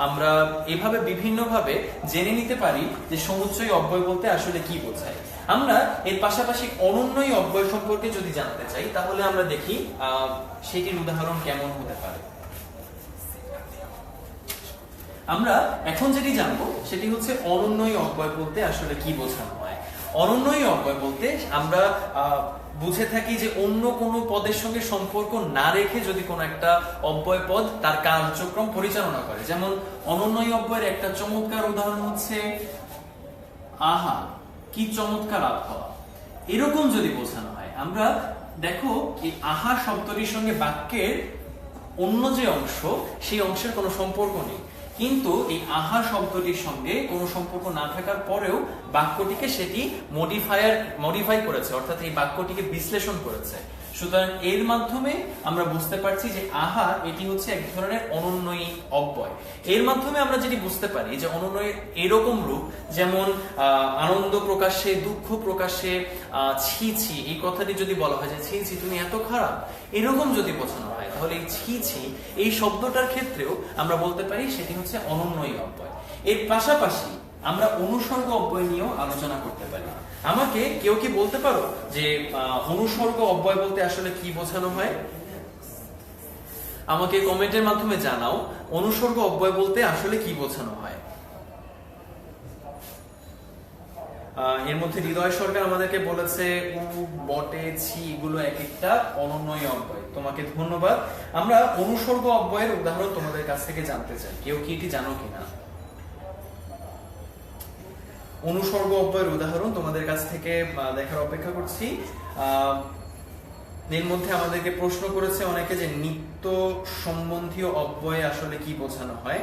আমরা এভাবে বিভিন্নভাবে জেনে নিতে পারি যে সমুচ্চয়ী অব্যয় বলতে আসলে কি বোঝায়। আমরা এর পাশাপাশি অনন্যয়ী অব্যয় সম্পর্কে যদি জানতে চাই, তাহলে আমরা দেখি সেটির উদাহরণ কেমন হতে পারে। আমরা এখন যেটি জানবো সেটি হচ্ছে অনন্যয়ী অব্যয় বলতে আসলে কি বোঝানো হয়। অনন্যয়ী অব্যয় বলতে আমরা বুঝে থাকি যে অন্য কোনো পদের সঙ্গে সম্পর্ক না রেখে যদি কোনো একটা অব্যয় পদ তার কার্যক্রম পরিচালনা করে। যেমন অনন্যয়ী অব্যয়ের একটা চমৎকার উদাহরণ হচ্ছে আহা কি চমৎকার আবহাওয়া। এরকম যদি বোঝানো হয়, আমরা দেখো এই আহা শব্দটির সঙ্গে বাক্যের অন্য যে অংশ, সেই অংশের কোনো সম্পর্ক নেই, কিন্তু এই আহা শব্দটির সঙ্গে কোনো সম্পর্ক না থাকার পরেও বাক্যটিকে সেটি মডিফাই করেছে, অর্থাৎ এই বাক্যটিকে বিশ্লেষণ করেছে। সুতরাং এর মাধ্যমে আমরা বুঝতে পারছি যে আহা এটি হচ্ছে এক ধরনের অনুন্নয়ী অব্যয়। এর মাধ্যমে আমরা যেটি বুঝতে পারি যে অনুন্নয়ী এরকম রূপ, যেমন আনন্দ প্রকাশে, দুঃখ প্রকাশে ছি ছি, এই কথাটি যদি বলা হয় যে ছি ছি তুমি এত খারাপ, এরকম যদি বোঝানো হয়, তাহলে এই ছি ছি এই শব্দটার ক্ষেত্রেও আমরা বলতে পারি সেটি হচ্ছে অনুন্নয়ী অব্যয়। এর পাশাপাশি আমরা অনুসর্গ অব্যয় নিয়েও আলোচনা করতে পারি। আমাকে কেউ কি বলতে পারো যে অনুসর্গ অব্যয় বলতে আসলে কি বোঝানো হয়? আমাকে কমেন্টের মাধ্যমে জানাও অনুসর্গ অব্যয় বলতে আসলে কি বোঝানো হয়। এর মধ্যে হৃদয় সরকার আমাদেরকে বলেছে উ, বটে, ছি এগুলো এক একটা অনুন্নয়ী অব্যয়। তোমাকে ধন্যবাদ। আমরা অনুসর্গ অব্যয়ের উদাহরণ তোমাদের কাছ থেকে জানতে চাই, কেউ কি এটি জানো কিনা? অনুসর্গ অব্যয়ের উদাহরণ তোমাদের কাছ থেকে দেখার অপেক্ষা করছি। এর মধ্যে আমাদেরকে প্রশ্ন করেছে অনেকে যে নিত্য সম্বন্ধীয় অব্যয় আসলে কি বোঝানো হয়।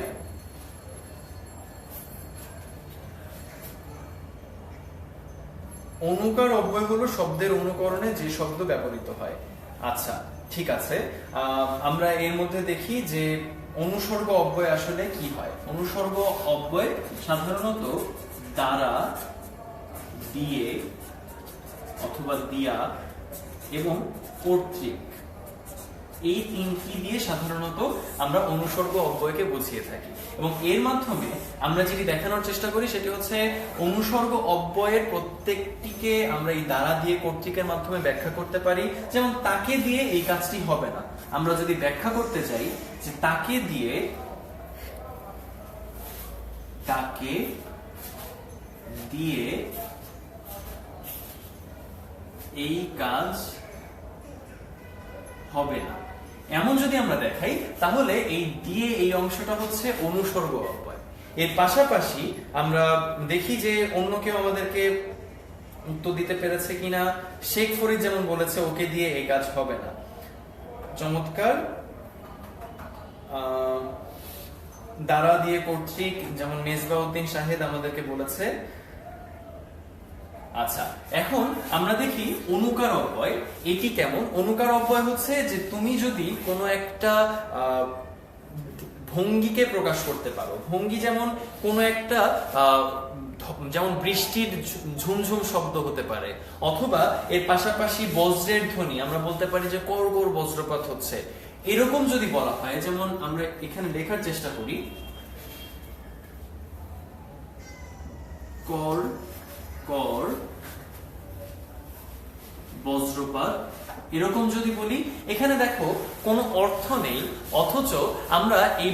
অনুকার অব্যয় হলো শব্দের অনুকরণে যে শব্দ ব্যবহৃত হয়। আচ্ছা, ঠিক আছে। আমরা এর মধ্যে দেখি যে অনুসর্গ অব্যয় আসলে কি হয়। অনুসর্গ অব্যয় সাধারণত দ্বারা, দিয়ে অথবা দিয়া এবং কর্তৃক, এই তিনটি দিয়ে সাধারণত আমরা অনুসর্গ অব্যয়কে বুঝিয়ে থাকি। এবং এর মাধ্যমে আমরা যেটি দেখানোর চেষ্টা করি সেটি হচ্ছে অনুসর্গ অব্যয়ের প্রত্যেকটিকে আমরা এই দ্বারা, দিয়ে, কর্তৃকের মাধ্যমে ব্যাখ্যা করতে পারি। যেমন তাকে দিয়ে এই কাজটি হবে না, আমরা যদি ব্যাখ্যা করতে চাই যে তাকে দিয়ে, তাকে দিয়ে এই কাজ হবে না, এমন যদি আমরা দেখাই, তাহলে এই দিয়ে এই অংশটা হচ্ছে অনুসর্গ অব্যয়। এর পাশাপাশি আমরা দেখি যে অন্য কেউ আমাদেরকে উত্তর দিতে পেরেছে কিনা। শেখ ফরিদ যেমন বলেছে ওকে দিয়ে এই কাজ হবে না, চমৎকার। দ্বারা, দিয়ে, কর্তৃক যেমন মেজবাউদ্দিন শাহেদ আমাদেরকে বলেছে। আচ্ছা, এখন আমরা দেখি অনুকার অব্যয়। এটি কেমন? অনুকার অব্যয় হচ্ছে যে তুমি যদি কোনো একটা ভঙ্গিকে প্রকাশ করতে পারো। ভঙ্গি যেমন কোনো একটা যেমন বৃষ্টির ঝুমঝুম শব্দ হতে পারে, অথবা এর পাশাপাশি বজ্রের ধ্বনি, আমরা বলতে পারি যে কর কর বজ্রপাত হচ্ছে, এরকম যদি বলা হয়। যেমন আমরা এখানে লেখার চেষ্টা করি কর কর বজ্রপাত, এরকম যদি বলি, এখানে দেখো কোনো অর্থ নেই, অথচ আমরা এই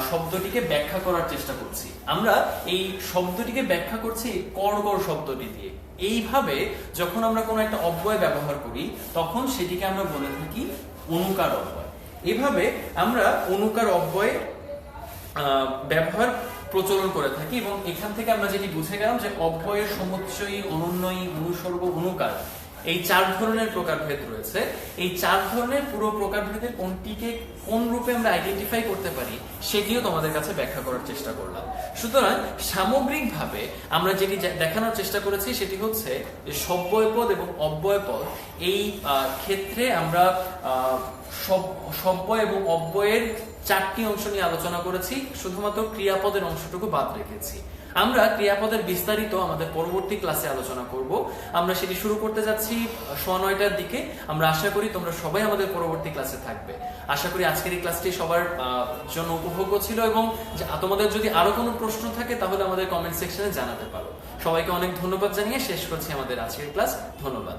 শব্দটিকে ব্যাখ্যা করার চেষ্টা করছি। আমরা এই শব্দটিকে ব্যাখ্যা করছি কর কর শব্দটি দিয়ে। এইভাবে যখন আমরা কোনো একটা অব্যয় ব্যবহার করি, তখন সেটিকে আমরা বলে থাকি অনুকার অব্যয়। এভাবে আমরা অনুকার অব্যয় ব্যবহার প্রচলন করে থাকি। এবং এখান থেকে আমরা যেটি বুঝে গেলাম যে অব্যয়ের সমুচ্চয়ী, অনুন্নয়ী, অনুসর্গ, অনুকার, এই চার ধরনের প্রকারভেদ রয়েছে। এই চার ধরনের পুরো প্রকারভেদের কোনটিকে কোন রূপে আমরা আইডেন্টিফাই করতে পারি সেটিও তোমাদের কাছে ব্যাখ্যা করার চেষ্টা করলাম। সুতরাং সামগ্রিকভাবে আমরা যেটি দেখানোর চেষ্টা করেছি সেটি হচ্ছে যে সব্যয়পদ এবং অব্যয়পদ, এই ক্ষেত্রে আমরা সব্যয় এবং অব্যয়ের চারটি অংশ নিয়ে আলোচনা করেছি, শুধুমাত্র ক্রিয়াপদের অংশটুকু বাদ রেখেছি। আমরা ক্রিয়াপদের বিস্তারিত আমাদের পরবর্তী ক্লাসে আলোচনা করব। আমরা সেটি শুরু করতে যাচ্ছি 9:30টার দিকে। আমরা আশা করি তোমরা সবাই আমাদের পরবর্তী ক্লাসে থাকবে। আশা করি আজকের এই ক্লাসটি সবার জন্য উপভোগ্য ছিল, এবং তোমাদের যদি আরো কোনো প্রশ্ন থাকে তাহলে আমাদের কমেন্ট সেকশনে জানাতে পারো। সবাইকে অনেক ধন্যবাদ জানিয়ে শেষ করছি আমাদের আজকের ক্লাস। ধন্যবাদ।